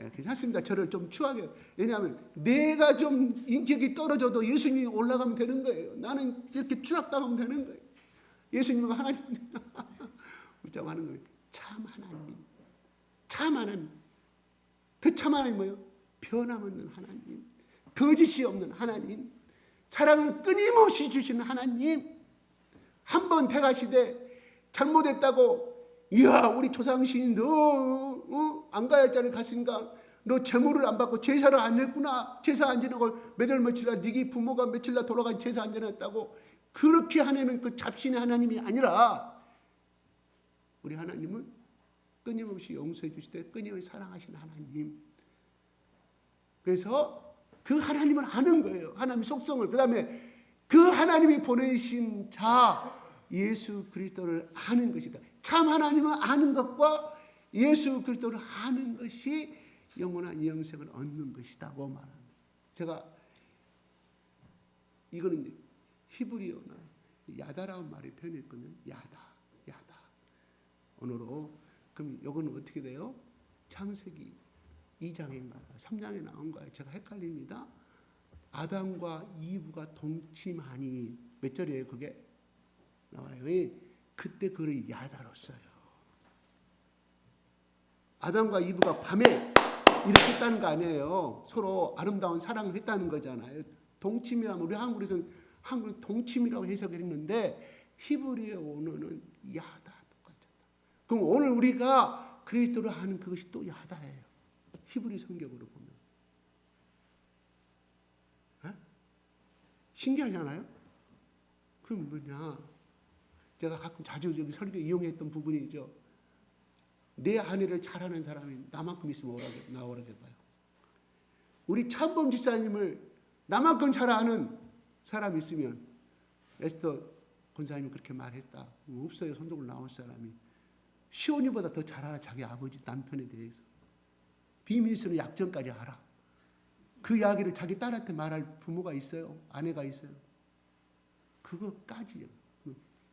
예, 괜찮습니다. 저를 좀 추하게. 왜냐하면 내가 좀 인격이 떨어져도 예수님이 올라가면 되는 거예요. 나는 이렇게 추락당하면 되는 거예요. 예수님은 하나님 웃자고 하는 거예요. 참 하나님. 참 하나님. 그 참 하나님 뭐예요? 변함없는 하나님. 거짓이 없는 하나님. 사랑을 끊임없이 주시는 하나님. 한번 택하시되 잘못했다고 이야 우리 조상신이 너 안 가야 할 자리에 갔으니까 너 제물을 안 받고 제사를 안 냈구나. 제사 안 지내고 몇 월 며칠 날 네기 부모가 며칠 날 돌아가서 제사 안 지냈다고 그렇게 하내는 그 잡신의 하나님이 아니라 우리 하나님은 끊임없이 용서해 주시되 끊임없이 사랑하시는 하나님. 그래서 그 하나님을 아는 거예요. 하나님의 속성을. 그 다음에 그 하나님이 보내신 자 예수 그리스도를 아는 것이다. 참 하나님을 아는 것과 예수 그리스도를 아는 것이 영원한 영생을 얻는 것이다고 말합니다. 제가 이거는 이제 히브리어나 야다라는 말이 표현했거든요. 야다. 언어로. 그럼 이거는 어떻게 돼요? 창세기 2장인가 3장에 나온 거예요. 제가 헷갈립니다. 아담과 이브가 동침하니 몇 절이에요? 그게 나와요. 그때 그를 야다로 써요. 아담과 이브가 밤에 이렇게 했다는 거 아니에요. 서로 아름다운 사랑을 했다는 거잖아요. 동침이라면 우리 한국은 동침이라고 해석을 했는데 히브리어 언어는 야다 똑같다. 그럼 오늘 우리가 그리스도를 아는 그것이 또 야다예요. 히브리 성경으로 보면. 신기하잖아요? 그럼 뭐냐? 제가 가끔 자주 여기 설교 이용했던 부분이죠. 내 아내를 잘하는 사람이 나만큼 있으면 나오라게 봐요. 우리 참범 집사님을 나만큼 잘 아는 사람이 있으면 에스더 권사님이 그렇게 말했다. 없어요. 손톱을 나올 사람이. 시온이보다 더 잘 알아. 자기 아버지 남편에 대해서. 비밀스러운 약점까지 알아. 그 이야기를 자기 딸한테 말할 부모가 있어요. 아내가 있어요. 그거까지요.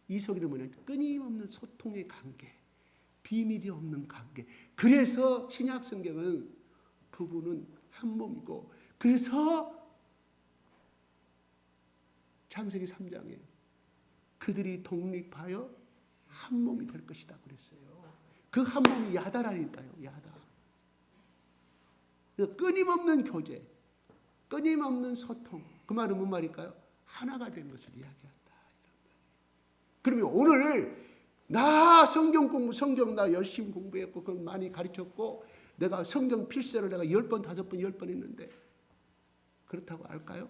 이석이는 뭐냐? 끊임없는 소통의 관계. 비밀이 없는 관계. 그래서 신약 성경은 부부는 한 몸이고 그래서 창세기 3장에 그들이 독립하여 한 몸이 될 것이다 그랬어요. 그 한 몸이 야다라니까요. 야다. 끊임없는 교제, 끊임없는 소통. 그 말은 뭔 말일까요? 하나가 된 것을 이야기한다. 그러면 오늘 나 성경 공부, 성경 나 열심히 공부했고 그걸 많이 가르쳤고 내가 성경 필사를 내가 10번, 5번, 10번 했는데 그렇다고 할까요?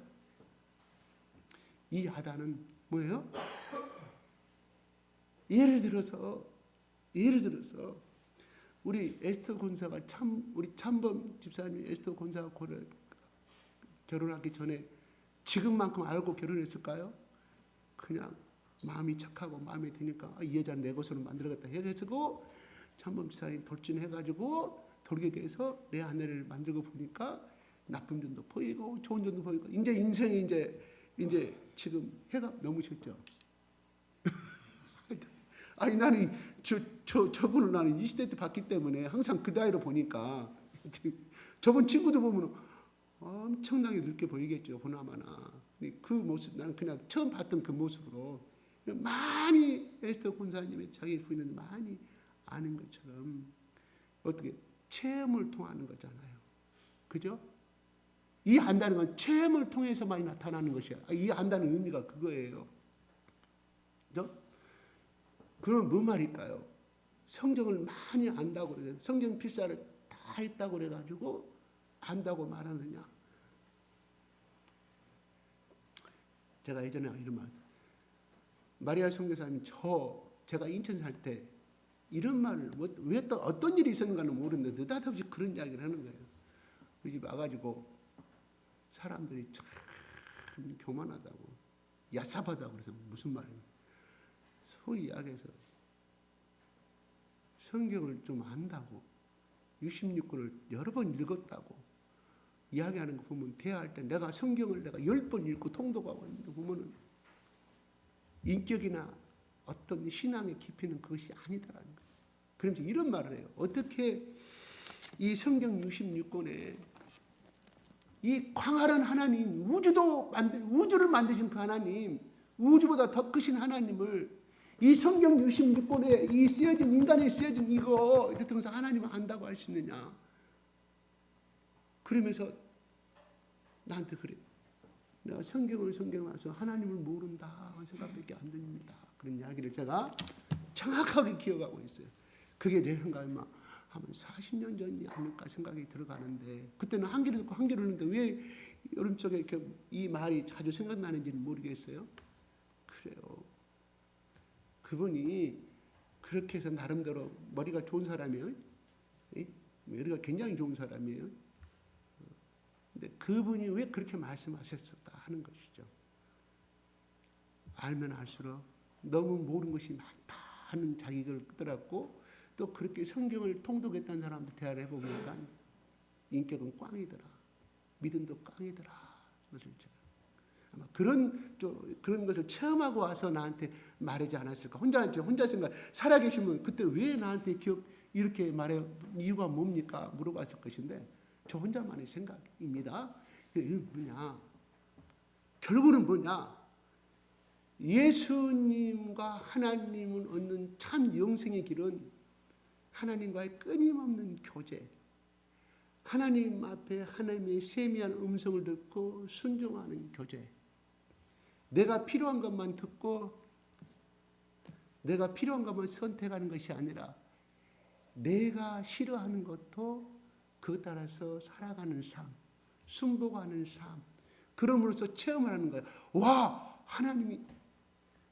이 야단은 뭐예요? 예를 들어서 우리 에스더 권사가 우리 참범 집사님 에스더 권사가 결혼하기 전에 지금만큼 알고 결혼했을까요? 그냥 마음이 착하고 마음에 드니까 이 여자는 내 것으로 만들어야겠다 해가지고 참범 집사님 돌진해가지고 돌격해서 내 아내를 만들고 보니까 나쁜 점도 보이고 좋은 점도 보이고 이제 인생이 이제 지금 해가 넘으셨죠. 아니 나는 저분을 나는 20대 때 봤기 때문에 항상 그 나이로 보니까 저번 친구들 보면 엄청나게 늙게 보이겠죠. 보나마나 그 모습 나는 그냥 처음 봤던 그 모습으로 많이 에스더 권사님의 자기 부인을 많이 아는 것처럼 어떻게 체험을 통하는 거잖아요. 그죠? 이해한다는 건 체험을 통해서 많이 나타나는 것이야. 이해한다는 의미가 그거예요. 그죠? 그럼 뭐 말일까요? 성경을 많이 안다고 그래요. 성경 필사를 다 했다고 그래가지고 안다고 말하느냐? 제가 예전에 이런 말, 마리아 선교사님 제가 인천 살 때 이런 말을 왜 또 어떤 일이 있었는가는 모르는데 느닷없이 그런 이야기를 하는 거예요. 우리 집 와가지고 사람들이 참 교만하다고 야삽하다고 그래서 무슨 말이에요? 소위 이야기해서 성경을 좀 안다고 66권을 여러 번 읽었다고 이야기하는 거 보면 대화할 때 내가 성경을 내가 10번 읽고 통독하고 있는데 보면은 인격이나 어떤 신앙의 깊이는 그것이 아니다라는 거예요. 그러면서 이런 말을 해요. 어떻게 이 성경 66권에 이 광활한 하나님, 우주를 만드신 그 하나님, 우주보다 더 크신 하나님을 이 성경 66권에 이 쓰여진 인간에 쓰여진 이거 등사 하나님을 안다고 할 수 있느냐? 그러면서 나한테 그래. 내가 성경을 와서 하나님을 모른다 생각밖에 안 듭니다. 그런 이야기를 제가 정확하게 기억하고 있어요. 그게 내 생각에 한 40년 전이 아닐까 생각이 들어가는데 그때는 한기를 듣고 한기를 듣는데 왜 여름 쪽에 이렇게 이 말이 자주 생각나는지는 모르겠어요. 그래요. 그분이 그렇게 해서 나름대로 머리가 좋은 사람이에요. 머리가 굉장히 좋은 사람이에요. 근데 그분이 왜 그렇게 말씀하셨을까 하는 것이죠. 알면 알수록 너무 모르는 것이 많다 하는 자기를 깨달았고 또 그렇게 성경을 통독했다는 사람들 대화를 해보니까 인격은 꽝이더라. 믿음도 꽝이더라. 그것을 아마 그런 것을 체험하고 와서 나한테 말하지 않았을까. 혼자 생각. 살아계시면 그때 왜 나한테 이렇게 말해 이유가 뭡니까? 물어봤을 것인데 저 혼자만의 생각입니다. 이게 뭐냐? 결국은 뭐냐? 예수님과 하나님을 얻는 참 영생의 길은 하나님과의 끊임없는 교제, 하나님 앞에 하나님의 세미한 음성을 듣고 순종하는 교제, 내가 필요한 것만 듣고 내가 필요한 것만 선택하는 것이 아니라 내가 싫어하는 것도 그것 따라서 살아가는 삶, 순복하는 삶, 그럼으로써 체험을 하는 거예요. 와, 하나님이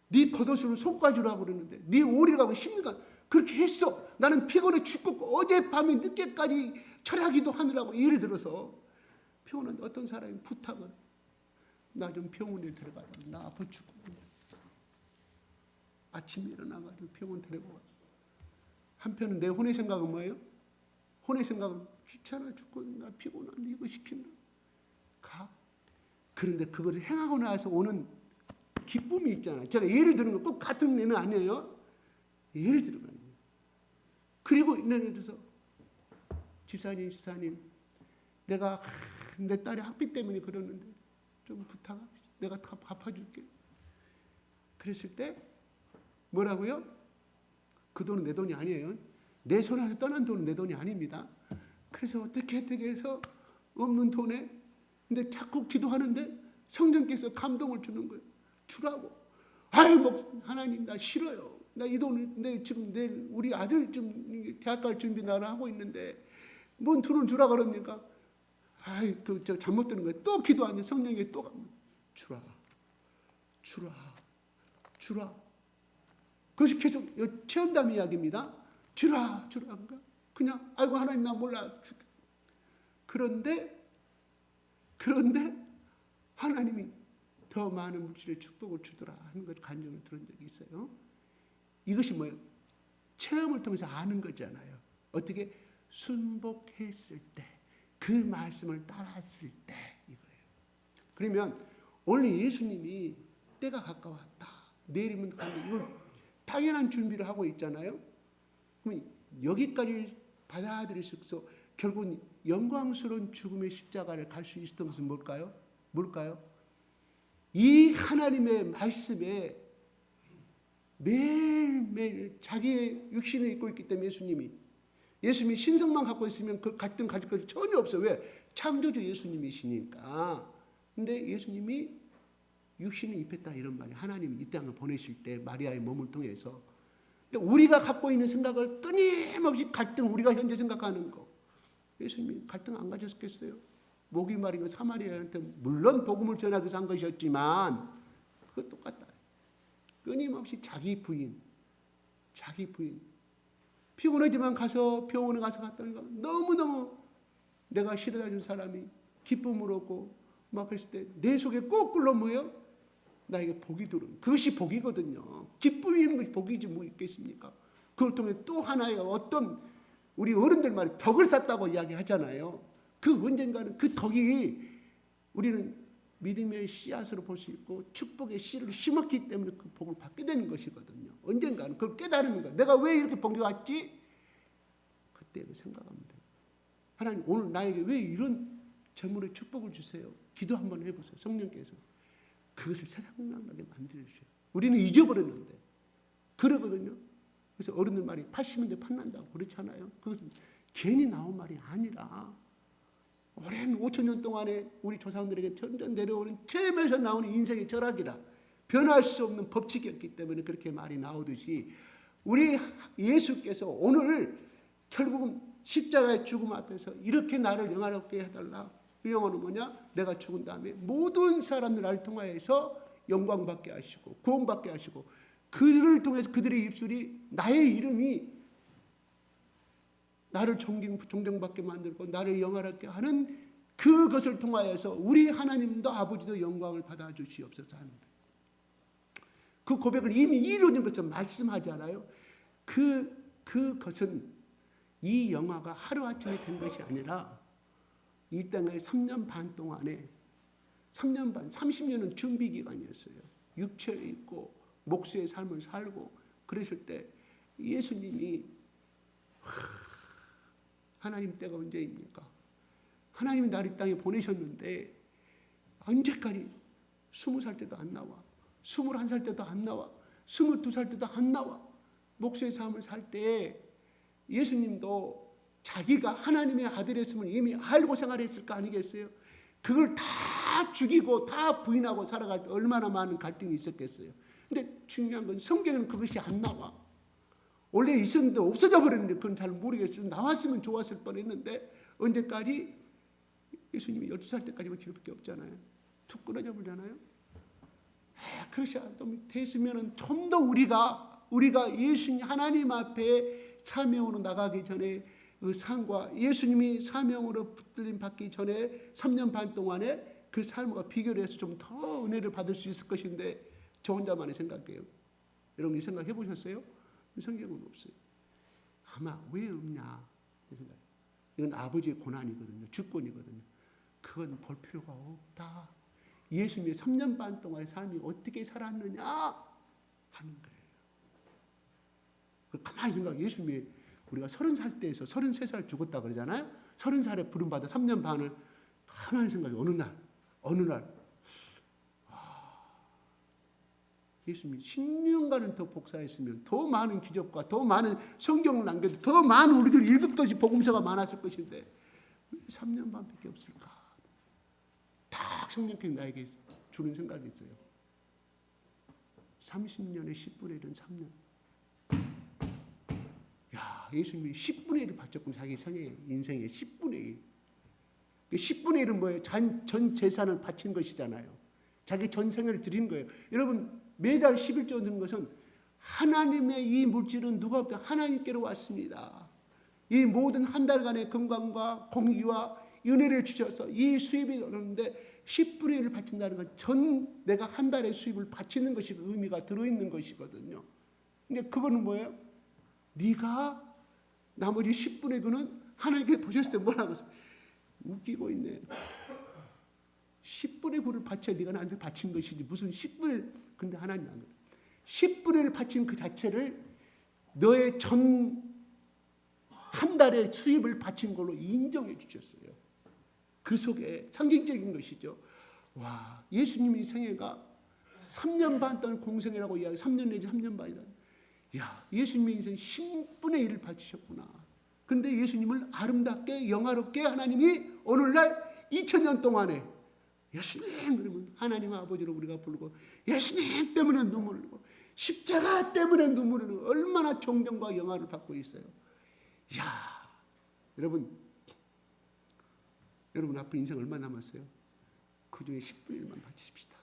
네 겉옷으로 솎아주라고 그러는데 네 오리라고 십니까? 그렇게 했어. 나는 피곤해 죽고 어젯밤에 늦게까지 철야기도 하느라고 예를 들어서 피곤한데 어떤 사람이 부탁을 나 좀 병원에 데려가라. 나 아파 죽고 아침에 일어나가지고 병원 데려가. 한편은 내 혼의 생각은 뭐예요? 혼의 생각은 귀찮아 죽고 나 피곤한데 이거 시킨다. 가. 그런데 그걸 행하고 나서 오는 기쁨이 있잖아요. 제가 예를 드는 거 꼭 같은 예는 아니에요. 예를 들면 그리고 예를 들어서 집사님 내가 내 딸이 학비 때문에 그러는데 좀 부탁합시다. 내가 다 갚아줄게. 그랬을 때 뭐라고요? 그 돈은 내 돈이 아니에요. 내 손에서 떠난 돈은 내 돈이 아닙니다. 그래서 어떻게 해서 없는 돈에 근데 자꾸 기도하는데 성령께서 감동을 주는 거예요. 주라고. 아유 뭐 하나님 나 싫어요. 나 이 돈을 지금 내일 우리 아들 좀 대학 갈 준비 나를 하고 있는데 뭔 돈을 주라 그럽니까? 아이 저 잘못 들은 거예요. 또 기도하면 성령이 또 주라, 주라, 주라. 그것이 계속 체험담 이야기입니다. 주라, 주라. 그냥 아이고 하나님 나 몰라. 그런데 하나님이 더 많은 물질의 축복을 주더라 하는 걸 간증을 들은 적이 있어요. 이것이 뭐예요? 체험을 통해서 아는 거잖아요. 어떻게 순복했을 때, 그 말씀을 따랐을 때 이거예요. 그러면 원래 예수님이 때가 가까웠다, 내일이면 가는 이걸 당연한 준비를 하고 있잖아요. 그럼 여기까지 받아들일 수 있어 결국은 영광스러운 죽음의 십자가를 갈 수 있었던 것은 뭘까요? 이 하나님의 말씀에 매일매일 자기의 육신을 입고 있기 때문에 예수님이 신성만 갖고 있으면 그 갈등 가질 것이 전혀 없어요. 왜? 창조주 예수님이시니까. 근데 예수님이 육신을 입혔다 이런 말이 하나님이 이 땅을 보내실 때 마리아의 몸을 통해서 우리가 갖고 있는 생각을 끊임없이 갈등, 우리가 현재 생각하는 거 예수님이 갈등 안 가졌겠어요? 목이 마른 거 사마리아한테 물론 복음을 전하기 위해서 한 것이었지만 그거 똑같다. 끊임없이 자기 부인 피곤하지만 가서 병원에 가서 갔다는 거 너무너무 내가 실어다 준 사람이 기쁨을 얻고 막 그랬을 때 내 속에 거꾸로 뭐예요? 나에게 복이 들어오는 그것이 복이거든요. 기쁨이 있는 것이 복이지 뭐 있겠습니까? 그걸 통해 또 하나의 어떤 우리 어른들 말이 덕을 쌓다고 이야기하잖아요. 그 언젠가는 그 덕이 우리는 믿음의 씨앗으로 볼 수 있고 축복의 씨를 심었기 때문에 그 복을 받게 되는 것이거든요. 언젠가는 그걸 깨달으는 거예요. 내가 왜 이렇게 복이 왔지? 그때도 생각하면 돼요. 하나님 오늘 나에게 왜 이런 재물의 축복을 주세요? 기도 한번 해보세요. 성령께서 그것을 생각나게 만들어주셔요. 우리는 잊어버렸는데 그러거든요. 그래서 어른들 말이 80인데 판난다고 그렇잖아요. 그것은 괜히 나온 말이 아니라 오랜 5,000년 동안에 우리 조상들에게 점점 내려오는 체험에서 나오는 인생의 철학이라 변할 수 없는 법칙이었기 때문에 그렇게 말이 나오듯이 우리 예수께서 오늘 결국은 십자가의 죽음 앞에서 이렇게 나를 영화롭게 해달라. 그 영어는 뭐냐? 내가 죽은 다음에 모든 사람들 나를 통하여서 영광받게 하시고 구원받게 하시고 그들을 통해서 그들의 입술이 나의 이름이 나를 존경받게 만들고 나를 영화롭게 하는 그것을 통하여서 우리 하나님도 아버지도 영광을 받아주시옵소서 하는 거예요. 그 고백을 이미 이루어진 것처럼 말씀하잖아요. 그것은 이 영화가 하루아침에 된 것이 아니라 이 땅에 3년 반 동안에 3년 반, 30년은 준비 기간이었어요. 육체에 있고 목수의 삶을 살고 그랬을 때 예수님이 하나님 때가 언제입니까? 하나님이 나를 이 땅에 보내셨는데 언제까지 20살 때도 안 나와 21살 때도 안 나와 22살 때도 안 나와 목수의 삶을 살 때 예수님도 자기가 하나님의 아들이었으면 이미 알고 생활했을 거 아니겠어요? 그걸 다 죽이고 다 부인하고 살아갈 때 얼마나 많은 갈등이 있었겠어요. 근데 중요한 건 성경에는 그것이 안 나와. 원래 있었는데 없어져 버렸는데 그건 잘 모르겠어요. 나왔으면 좋았을 뻔했는데 언제까지? 예수님이 12살 때까지만 기록밖에 없잖아요. 툭 끊어져 버리잖아요. 그것이 좀 됐으면 좀 더 우리가 예수님 하나님 앞에 사명으로 나가기 전에 그 상과 예수님이 사명으로 붙들림 받기 전에 3년 반 동안에 그 삶과 비교를 해서 좀 더 은혜를 받을 수 있을 것인데 저 혼자만의 생각이에요. 여러분 이 생각 해보셨어요? 성경은 없어요. 아마 왜 없냐 이건 아버지의 고난이거든요. 주권이거든요. 그건 볼 필요가 없다. 예수님의 3년 반 동안의 삶이 어떻게 살았느냐 하는 거예요. 가만히 생각해. 예수님이 우리가 30살 때에서 33살 죽었다 그러잖아요. 30살에 부름받아 3년 반을 가만히 생각해. 어느 날 예수님이 10년간을 더 복사했으면 더 많은 기적과 더 많은 성경을 남겨도 더 많은 우리들 읽을 것이 복음서가 많았을 것인데 왜 3년 반밖에 없을까? 딱 성령께서 나에게 주는 생각이 있어요. 30년에 10분의 1은 3년. 야, 예수님이 10분의 1을 바쳤군. 자기 인생의 10분의 1. 10분의 1은 뭐예요? 전 재산을 바친 것이잖아요. 자기 전생을 드린 거예요. 여러분 매달 11조 드는 것은 하나님의 이 물질은 누가 없다 하나님께로 왔습니다. 이 모든 한 달간의 건강과 공기와 은혜를 주셔서 이 수입이 오는데 10분의 1을 바친다는 건 내가 한 달의 수입을 바치는 것이 의미가 들어있는 것이거든요. 근데 그거는 뭐예요? 네가 나머지 10분의 9는 하나님께 보셨을 때 뭐라고 했어요? 웃기고 있네. 10분의 9를 바쳐 네가 나한테 바친 것이지 무슨 10분의 1. 근데 하나님 안 그래요. 10분의 1을 바친 그 자체를 너의 한 달의 수입을 바친 걸로 인정해 주셨어요. 그 속에 상징적인 것이죠. 와, 예수님의 생애가 3년 반 동안 공생이라고 이야기, 3년 내지 3년 반이라. 야, 예수님의 인생 10분의 1을 바치셨구나. 근데 예수님을 아름답게 영화롭게 하나님이 오늘날 2000년 동안에 예수님 그러면 하나님 아버지로 우리가 부르고 예수님 때문에 눈물 흘리고 십자가 때문에 눈물 흘리고 얼마나 존경과 영화를 받고 있어요. 야, 여러분 앞으로 인생 얼마 남았어요? 그 중에 10분의 1만 바치십시다.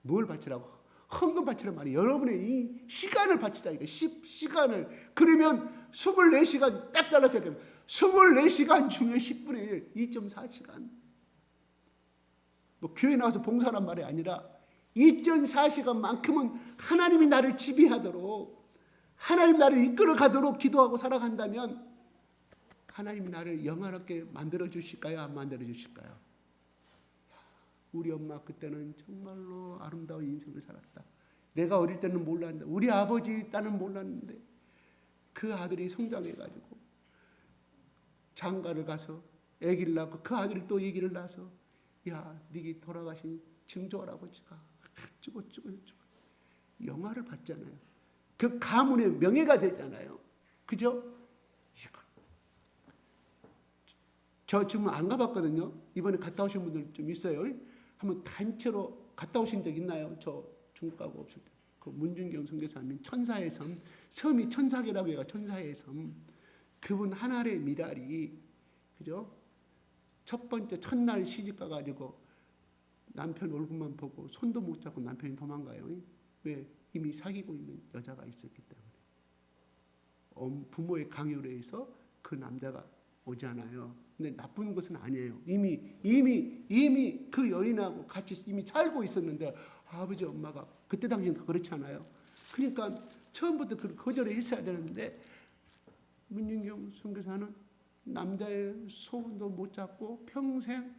뭘 바치라고? 헌금 바치란 말이에요. 여러분의 이 시간을 바치자 이거. 시간을. 그러면 24시간 딱 잘라서 해요. 24시간 중에 10분의 1, 2.4시간. 뭐 교회 나와서 봉사란 말이 아니라 2.4시간만큼은 하나님이 나를 지배하도록 하나님 나를 이끌어 가도록 기도하고 살아간다면 하나님이 나를 영화롭게 만들어 주실까요? 안 만들어 주실까요? 우리 엄마 그때는 정말로 아름다운 인생을 살았다. 내가 어릴 때는 몰랐는데 우리 아버지 딸은 몰랐는데 그 아들이 성장해가지고 장가를 가서 아기를 낳고 그 아들이 또 아기를 낳아서 야, 네게 돌아가신 증조할아버지가 어쩌고 영화를 봤잖아요. 그 가문의 명예가 되잖아요. 그죠? 저 지금 안 가봤거든요. 이번에 갔다 오신 분들 좀 있어요. 한번 단체로 갔다 오신 적 있나요? 저 중국 가고 없을 때. 그 문준경 선교사님 천사의 섬, 섬이 천사계라고 해요. 천사의 섬. 그분 하나의 미랄이 그죠? 첫 번째 첫날 시집 가가지고 남편 얼굴만 보고 손도 못 잡고 남편이 도망가요. 왜? 이미 사귀고 있는 여자가 있었기 때문에. 부모의 강요로 해서 그 남자가 오잖아요. 근데 나쁜 것은 아니에요. 이미 그 여인하고 같이 이미 살고 있었는데 아버지 엄마가 그때 당시엔 그렇잖아요. 그러니까 처음부터 그 거절을 했어야 되는데 문윤경 선교사는 남자의 소원도 못 잡고 평생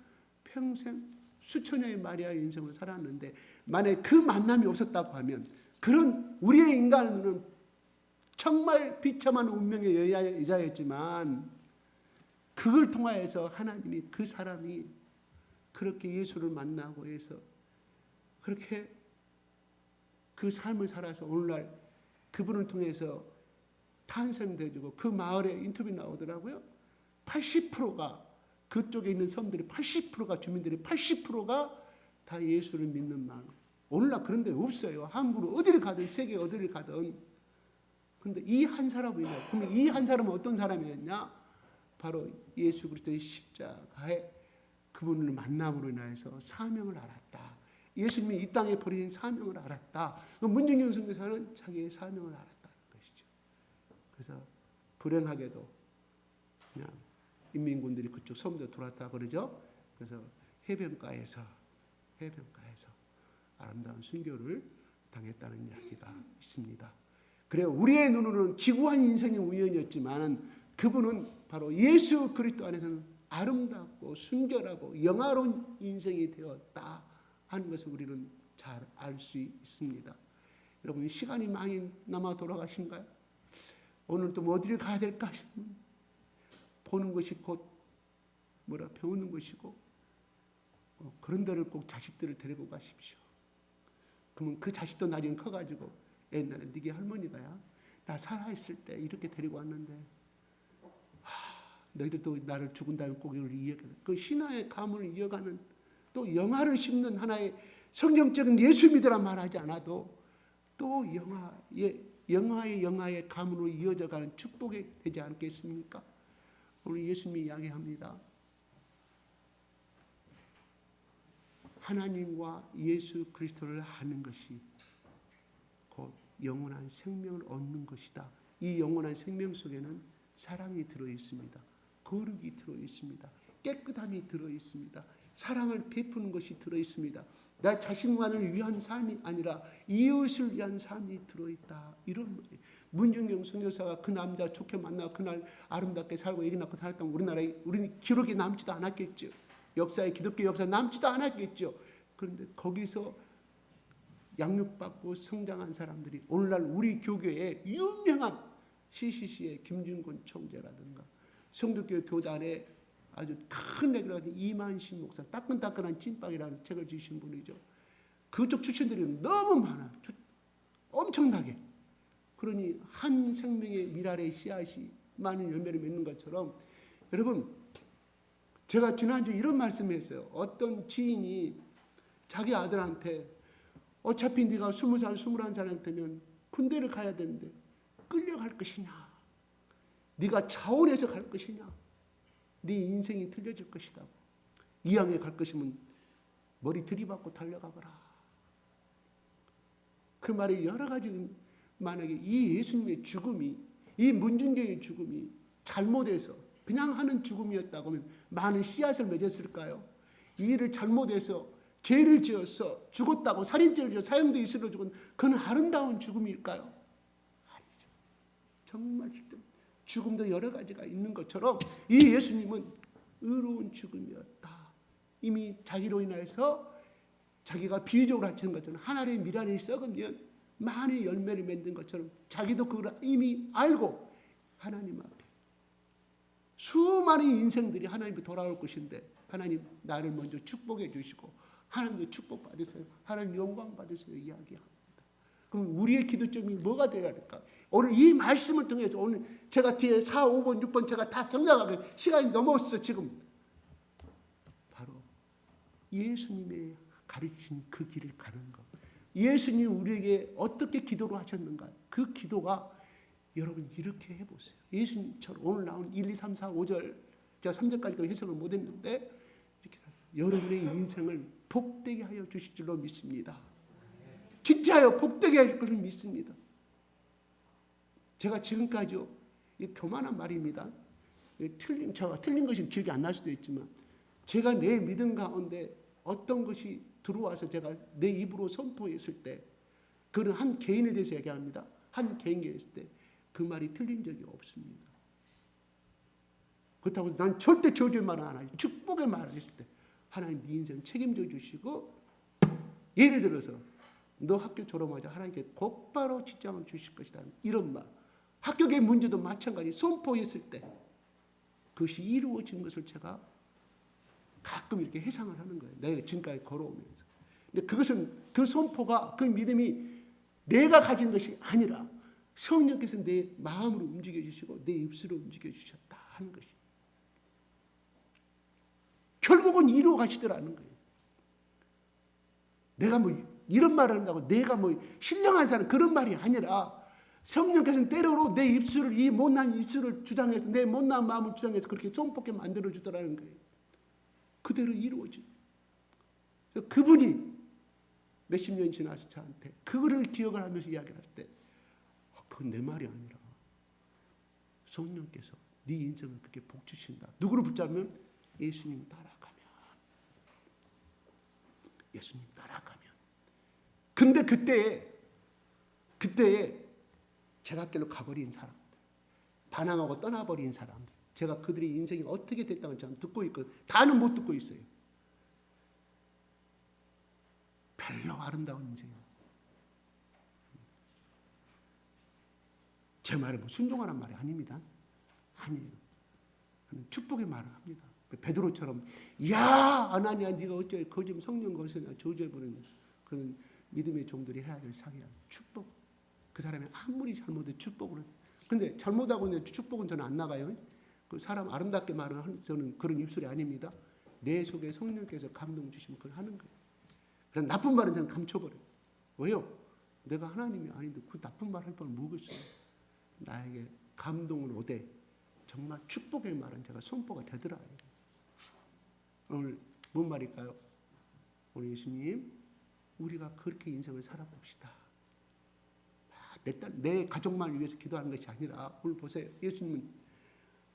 수천년의 마리아의 인생을 살았는데 만약에 그 만남이 없었다고 하면 그런 우리의 인간은 정말 비참한 운명의 여자였지만 그걸 통하여서 하나님이 그 사람이 그렇게 예수를 만나고 해서 그렇게 그 삶을 살아서 오늘날 그분을 통해서 탄생되고 그 마을에 인터뷰 나오더라고요. 80%가 그쪽에 있는 섬들이 80%가 주민들이 80%가 다 예수를 믿는 마을. 오늘날 그런 데 없어요. 한국으로 어디를 가든 세계 어디를 가든. 그런데 이 한 사람이냐? 그러면 이 한 사람은 어떤 사람이었냐? 바로 예수 그리스도의 십자가에 그분을 만남으로 인하여서 사명을 알았다. 예수님이 이 땅에 버리신 사명을 알았다. 문준경 선교사는 자기의 사명을 알았다는 것이죠. 그래서 불행하게도 그냥 인민군들이 그쪽 섬도 들어왔다 그러죠. 그래서 해변가에서 아름다운 순교를 당했다는 이야기가 있습니다. 그래 우리의 눈으로는 기구한 인생의 우연이었지만 그분은 바로 예수 그리스도 안에서는 아름답고 순결하고 영화로운 인생이 되었다 하는 것을 우리는 잘 알 수 있습니다. 여러분 시간이 많이 남아 돌아가신가요? 오늘 또 어디를 가야 될까 싶으면 보는 것이 곧 배우는 것이고 그런 데를 꼭 자식들을 데리고 가십시오. 그러면 그 자식도 나중에 커가지고 옛날에 네게 할머니가야 나 살아있을 때 이렇게 데리고 왔는데 너희들도 나를 죽은 다음에 꼭 이걸 이어가는 그 신화의 가문을 이어가는 또 영화를 심는 하나의 성경적인 예수 믿으란 말하지 않아도 또 영화의 가문으로 이어져가는 축복이 되지 않겠습니까? 오늘 예수님이 이야기합니다. 하나님과 예수 그리스도를 아는 것이 곧 영원한 생명을 얻는 것이다. 이 영원한 생명 속에는 사랑이 들어있습니다. 거룩이 들어있습니다. 깨끗함이 들어있습니다. 사랑을 베푸는 것이 들어있습니다. 나 자신만을 위한 삶이 아니라 이웃을 위한 삶이 들어있다. 이런 말이에요. 문중경 선교사가 그 남자 좋게 만나 그날 아름답게 살고 애기 낳고 살았다면 우리는 기록이 남지도 않았겠죠. 역사에 기독교 역사 남지도 않았겠죠. 그런데 거기서 양육받고 성장한 사람들이 오늘날 우리 교교의 유명한 CCC의 김준권 총재라든가 성도교 교단의 아주 큰 레기를 가진 이만신 목사, 따끈따끈한 찐빵이라는 책을 지으신 분이죠. 그쪽 출신들이 너무 많아. 엄청나게. 그러니 한 생명의 밀알의 씨앗이 많은 열매를 맺는 것처럼 여러분, 제가 지난주에 이런 말씀을 했어요. 어떤 지인이 자기 아들한테 어차피 네가 20살, 21살 되면 군대를 가야 되는데 끌려갈 것이냐, 네가 자원해서 갈 것이냐, 네 인생이 틀려질 것이다. 이왕에 갈 것이면 머리 들이받고 달려가거라. 그 말이 여러 가지. 만약에 이 예수님의 죽음이, 이 문중경의 죽음이 잘못해서 그냥 하는 죽음이었다고 하면 많은 씨앗을 맺었을까요? 이 일을 잘못해서 죄를 지어서 죽었다고, 살인죄를 지어 사형도 있으러 죽은 그건 아름다운 죽음일까요? 아니죠. 정말 죽음도 여러 가지가 있는 것처럼 이 예수님은 의로운 죽음이었다. 이미 자기로 인해서 자기가 비유적으로 하시는 것처럼 하나님의 미랄이 썩으면 많은 열매를 맺는 것처럼 자기도 그걸 이미 알고 하나님 앞에 수많은 인생들이 하나님께 돌아올 것인데 하나님 나를 먼저 축복해 주시고 하나님도 축복 받으세요, 하나님 영광 받으세요 이야기합니다. 그럼 우리의 기도점이 뭐가 되어야 할까? 오늘 이 말씀을 통해서 오늘 제가 뒤에 4, 5번, 6번 제가 다 정리하게 시간이 넘었어 지금. 바로 예수님의 가르친 그 길을 가는 것. 예수님이 우리에게 어떻게 기도를 하셨는가? 그 기도가 여러분 이렇게 해보세요. 예수님처럼 오늘 나온 1, 2, 3, 4, 5절 제가 3절까지 해석을 못했는데 이렇게 여러분의 인생을 복되게 하여 주실 줄로 믿습니다. 진짜요, 복되게 하실 줄로 믿습니다. 제가 지금까지요, 이 교만한 말입니다. 제가 틀린 것이 기억이 안 날 수도 있지만 제가 내 믿음 가운데 어떤 것이 들어와서 제가 내 입으로 선포했을 때 그는 한 개인에 대해서 얘기합니다. 한 개인에 했을 때 그 말이 틀린 적이 없습니다. 그렇다고 난 절대 저주의 말은 안 하죠. 축복의 말을 했을 때 하나님 네 인생 책임져 주시고, 예를 들어서 너 학교 졸업하자 하나님께 곧바로 직장을 주실 것이다 이런 말, 합격의 문제도 마찬가지 선포했을 때 그것이 이루어진 것을 제가 가끔 이렇게 해상을 하는 거예요. 내가 지금까지 걸어오면서. 근데 그것은 그 선포가, 그 믿음이 내가 가진 것이 아니라 성령께서 내 마음으로 움직여 주시고 내 입술로 움직여 주셨다 하는 것이 결국은 이루어 가시더라는 거예요. 내가 뭐 이런 말을 한다고 내가 뭐 신령한 사람 그런 말이 아니라 성령께서는 때로로 내 입술을, 이 못난 입술을 주장해서 내 못난 마음을 주장해서 그렇게 선포하게 만들어 주더라는 거예요. 그대로 이루어져. 그분이 몇십 년 지나서 저한테 그거를 기억을 하면서 이야기를 할 때 그건 내 말이 아니라 성령께서 네 인생을 그렇게 복 주신다. 누구를 붙잡으면 예수님 따라가면. 예수님 따라가면. 근데 그때에 제갓길로 가버린 사람들, 반항하고 떠나버린 사람들, 제가 그들의 인생이 어떻게 됐다는 걸 듣고 있고 다는 못 듣고 있어요. 별로 아름다운 인생이에요. 제 말은 뭐 순종하라는 말이 아닙니다. 아니에요. 축복의 말을 합니다. 베드로처럼 야 아나니야 네가 어째 거짓 성령 거스냐 저주해버리는 그런 믿음의 종들이 해야 될 상이야. 축복. 그 사람이 아무리 잘못해도 축복을. 근데 잘못하고 있는 축복은 저는 안 나가요. 그 사람 아름답게 말하는 저는 그런 입술이 아닙니다. 내 속에 성령께서 감동 주시면 그걸 하는 거예요. 그런 나쁜 말은 저는 감춰버려요. 왜요? 내가 하나님이 아닌데 그 나쁜 말 할 뻔 뭐겠어요. 나에게 감동을 오되 정말 축복의 말은 제가 선포가 되더라. 오늘 뭔 말일까요? 우리 예수님, 우리가 그렇게 인생을 살아봅시다. 내 가족만 위해서 기도하는 것이 아니라 오늘 보세요. 예수님은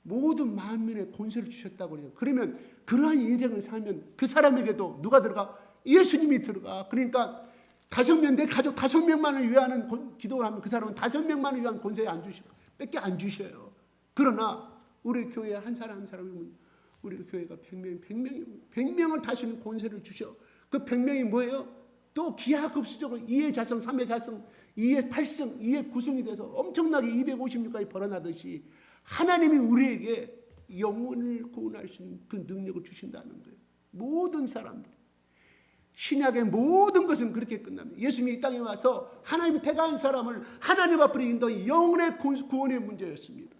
모든 만민의 권세를 주셨다고 그래요. 그러면 그러한 인생을 살면 그 사람에게도 누가 들어가? 예수님이 들어가. 그러니까 5명, 내 가족 5명만을 위하는 기도를 하면 그 사람은 5명만을 위한 권세 안 주시고 뺏게 안 주셔요. 그러나 우리 교회 한 사람 한 사람이면 우리 교회가 100명을 다스리는 권세를 주셔. 그 100명이 뭐예요? 또 기하급수적으로 2의 자성, 3의 자성, 2의 8승, 2의 9승이 돼서 엄청나게 256까지 벌어나듯이 하나님이 우리에게 영혼을 구원할 수 있는 그 능력을 주신다는 거예요. 모든 사람들. 신약의 모든 것은 그렇게 끝납니다. 예수님이 이 땅에 와서 하나님이 택한 사람을 하나님 앞으로 인도한 영혼의 구원의 문제였습니다.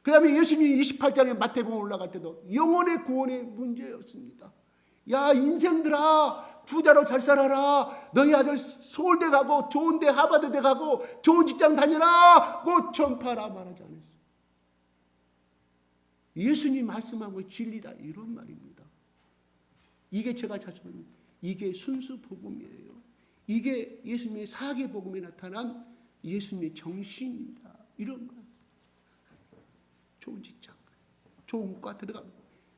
그 다음에 예수님이 28장에 마태복음 올라갈 때도 영혼의 구원의 문제였습니다. 야, 인생들아, 부자로 잘 살아라. 너희 아들 서울대 가고 좋은 데 하버드대 가고 좋은 직장 다녀라. 고 전파라 말하지 않았어요. 예수님 말씀한 거 진리다 이런 말입니다. 이게 제가 자주 말합니다. 이게 순수 복음이에요. 이게 예수님의 사계 복음에 나타난 예수님의 정신이다 이런 말. 좋은 직장, 좋은 과 들어가고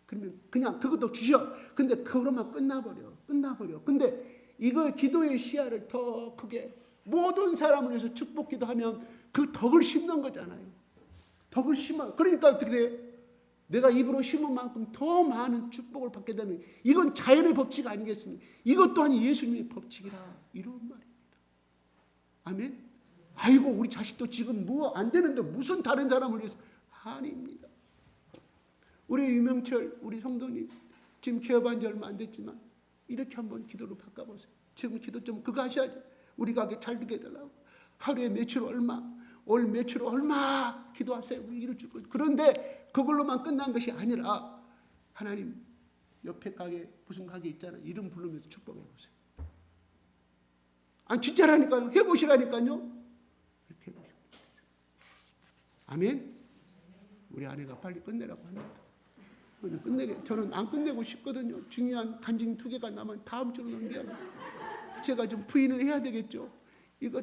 그러면 그냥 그것도 주셔. 근데 그거로만 끝나버려. 근데 이거 기도의 시야를 더 크게 모든 사람을 위해서 축복 기도하면 그 덕을 심는 거잖아요. 덕을 심어. 그러니까 어떻게 돼요? 내가 입으로 심은 만큼 더 많은 축복을 받게 되는, 이건 자연의 법칙 아니겠습니까? 이것 또한 예수님의 법칙이라 이런 말입니다. 아멘. 아이고 우리 자식도 지금 뭐 안 되는데 무슨 다른 사람을 위해서. 아닙니다. 우리 유명철 우리 성도님 지금 개업한 지 얼마 안 됐지만 이렇게 한번 기도로 바꿔보세요. 지금 기도 좀 그거 하셔야죠. 우리 가게 잘 되게 해달라고. 하루에 매출 얼마, 올 매출 얼마 기도하세요. 이루 줄 거예요. 그런데 그걸로만 끝난 것이 아니라 하나님 옆에 가게 무슨 가게 있잖아요. 이름 부르면서 축복해 보세요. 아니 진짜라니까요. 해보시라니까요. 이렇게 해보시면 아멘. 우리 아내가 빨리 끝내라고 합니다. 저는 안 끝내고 싶거든요. 중요한 간증 2개가 남은 다음 주로 넘겨야 합니다. 제가 좀 부인을 해야 되겠죠. 이거